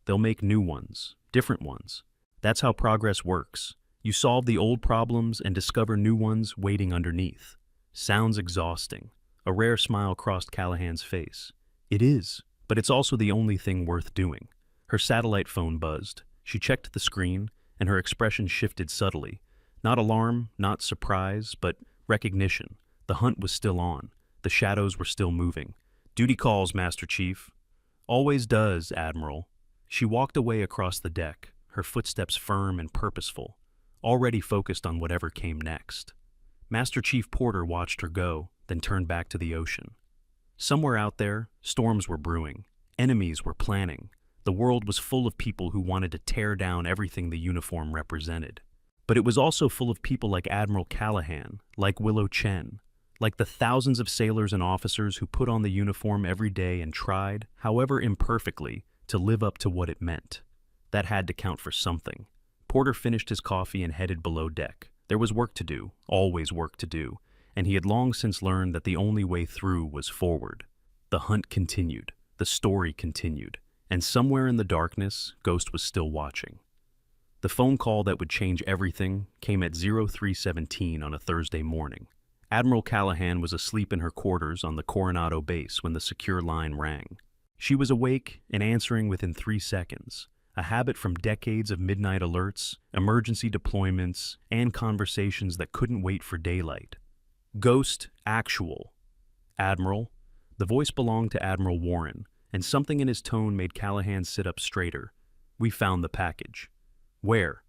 They'll make new ones, different ones. That's how progress works. You solve the old problems and discover new ones waiting underneath. Sounds exhausting. A rare smile crossed Callahan's face. It is, but it's also the only thing worth doing. Her satellite phone buzzed. She checked the screen, and her expression shifted subtly. Not alarm, not surprise, but recognition. The hunt was still on. The shadows were still moving. Duty calls, Master Chief. Always does, Admiral. She walked away across the deck, her footsteps firm and purposeful, already focused on whatever came next. Master Chief Porter watched her go, then turned back to the ocean. Somewhere out there, storms were brewing. Enemies were planning. The world was full of people who wanted to tear down everything the uniform represented. But it was also full of people like Admiral Callahan, like Willow Chen, like the thousands of sailors and officers who put on the uniform every day and tried, however imperfectly, to live up to what it meant. That had to count for something. Porter finished his coffee and headed below deck. There was work to do, always work to do, and he had long since learned that the only way through was forward. The hunt continued, the story continued, and somewhere in the darkness, Ghost was still watching. The phone call that would change everything came at 03:17 on a Thursday morning. Admiral Callahan was asleep in her quarters on the Coronado base when the secure line rang. She was awake and answering within 3 seconds, a habit from decades of midnight alerts, emergency deployments, and conversations that couldn't wait for daylight. Ghost, actual. Admiral. The voice belonged to Admiral Warren, and something in his tone made Callahan sit up straighter. We found the package. Where?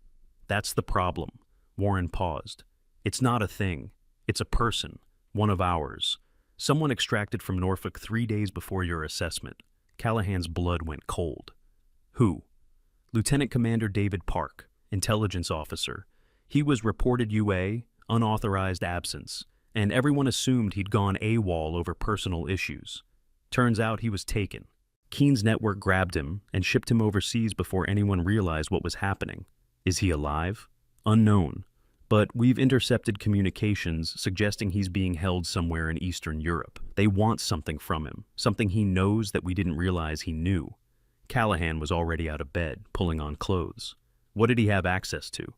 That's the problem. Warren paused. It's not a thing. It's a person. One of ours. Someone extracted from Norfolk 3 days before your assessment. Callahan's blood went cold. Who? Lieutenant Commander David Park, intelligence officer. He was reported UA, unauthorized absence, and everyone assumed he'd gone AWOL over personal issues. Turns out he was taken. Keen's network grabbed him and shipped him overseas before anyone realized what was happening. Is he alive? Unknown. But we've intercepted communications suggesting he's being held somewhere in Eastern Europe. They want something from him, something he knows that we didn't realize he knew. Callahan was already out of bed, pulling on clothes. What did he have access to?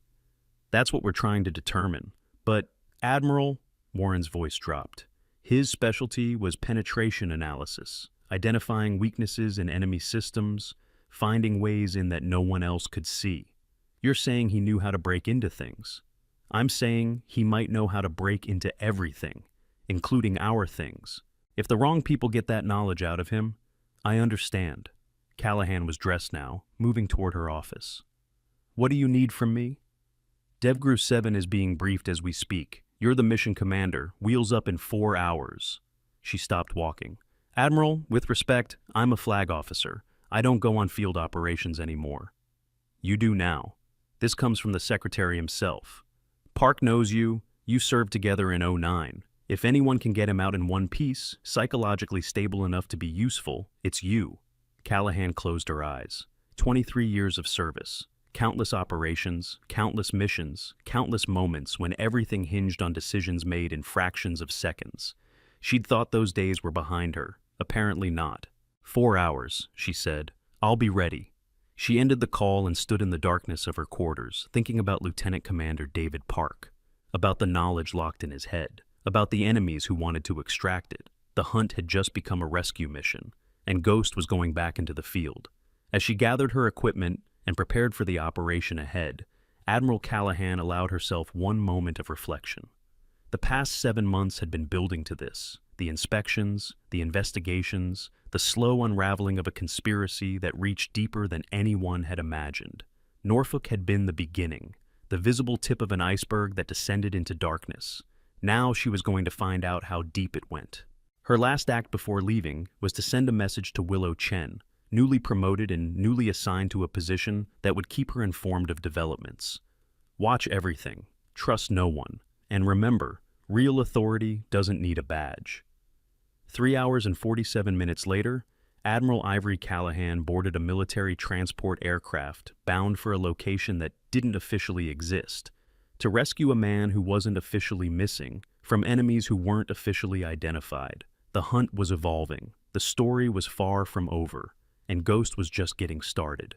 That's what we're trying to determine. But, Admiral, Warren's voice dropped. His specialty was penetration analysis, identifying weaknesses in enemy systems, finding ways in that no one else could see. You're saying he knew how to break into things. I'm saying he might know how to break into everything, including our things. If the wrong people get that knowledge out of him, I understand. Callahan was dressed now, moving toward her office. What do you need from me? DevGru 7 is being briefed as we speak. You're the mission commander. Wheels up in 4 hours. She stopped walking. Admiral, with respect, I'm a flag officer. I don't go on field operations anymore. You do now. This comes from the Secretary himself. Park knows you. You served together in '09. If anyone can get him out in one piece, psychologically stable enough to be useful, it's you. Callahan closed her eyes. 23 years of service. Countless operations, countless missions, countless moments when everything hinged on decisions made in fractions of seconds. She'd thought those days were behind her. Apparently not. 4 hours, she said. I'll be ready. She ended the call and stood in the darkness of her quarters, thinking about Lieutenant Commander David Park, about the knowledge locked in his head, about the enemies who wanted to extract it. The hunt had just become a rescue mission, and Ghost was going back into the field. As she gathered her equipment and prepared for the operation ahead, Admiral Callahan allowed herself one moment of reflection. The past 7 months had been building to this. The inspections, the investigations, the slow unraveling of a conspiracy that reached deeper than anyone had imagined. Norfolk had been the beginning, the visible tip of an iceberg that descended into darkness. Now she was going to find out how deep it went. Her last act before leaving was to send a message to Willow Chen, newly promoted and newly assigned to a position that would keep her informed of developments. Watch everything, trust no one, and remember, real authority doesn't need a badge. 3 hours and 47 minutes later, Admiral Ivory Callahan boarded a military transport aircraft bound for a location that didn't officially exist, to rescue a man who wasn't officially missing from enemies who weren't officially identified. The hunt was evolving, the story was far from over, and Ghost was just getting started.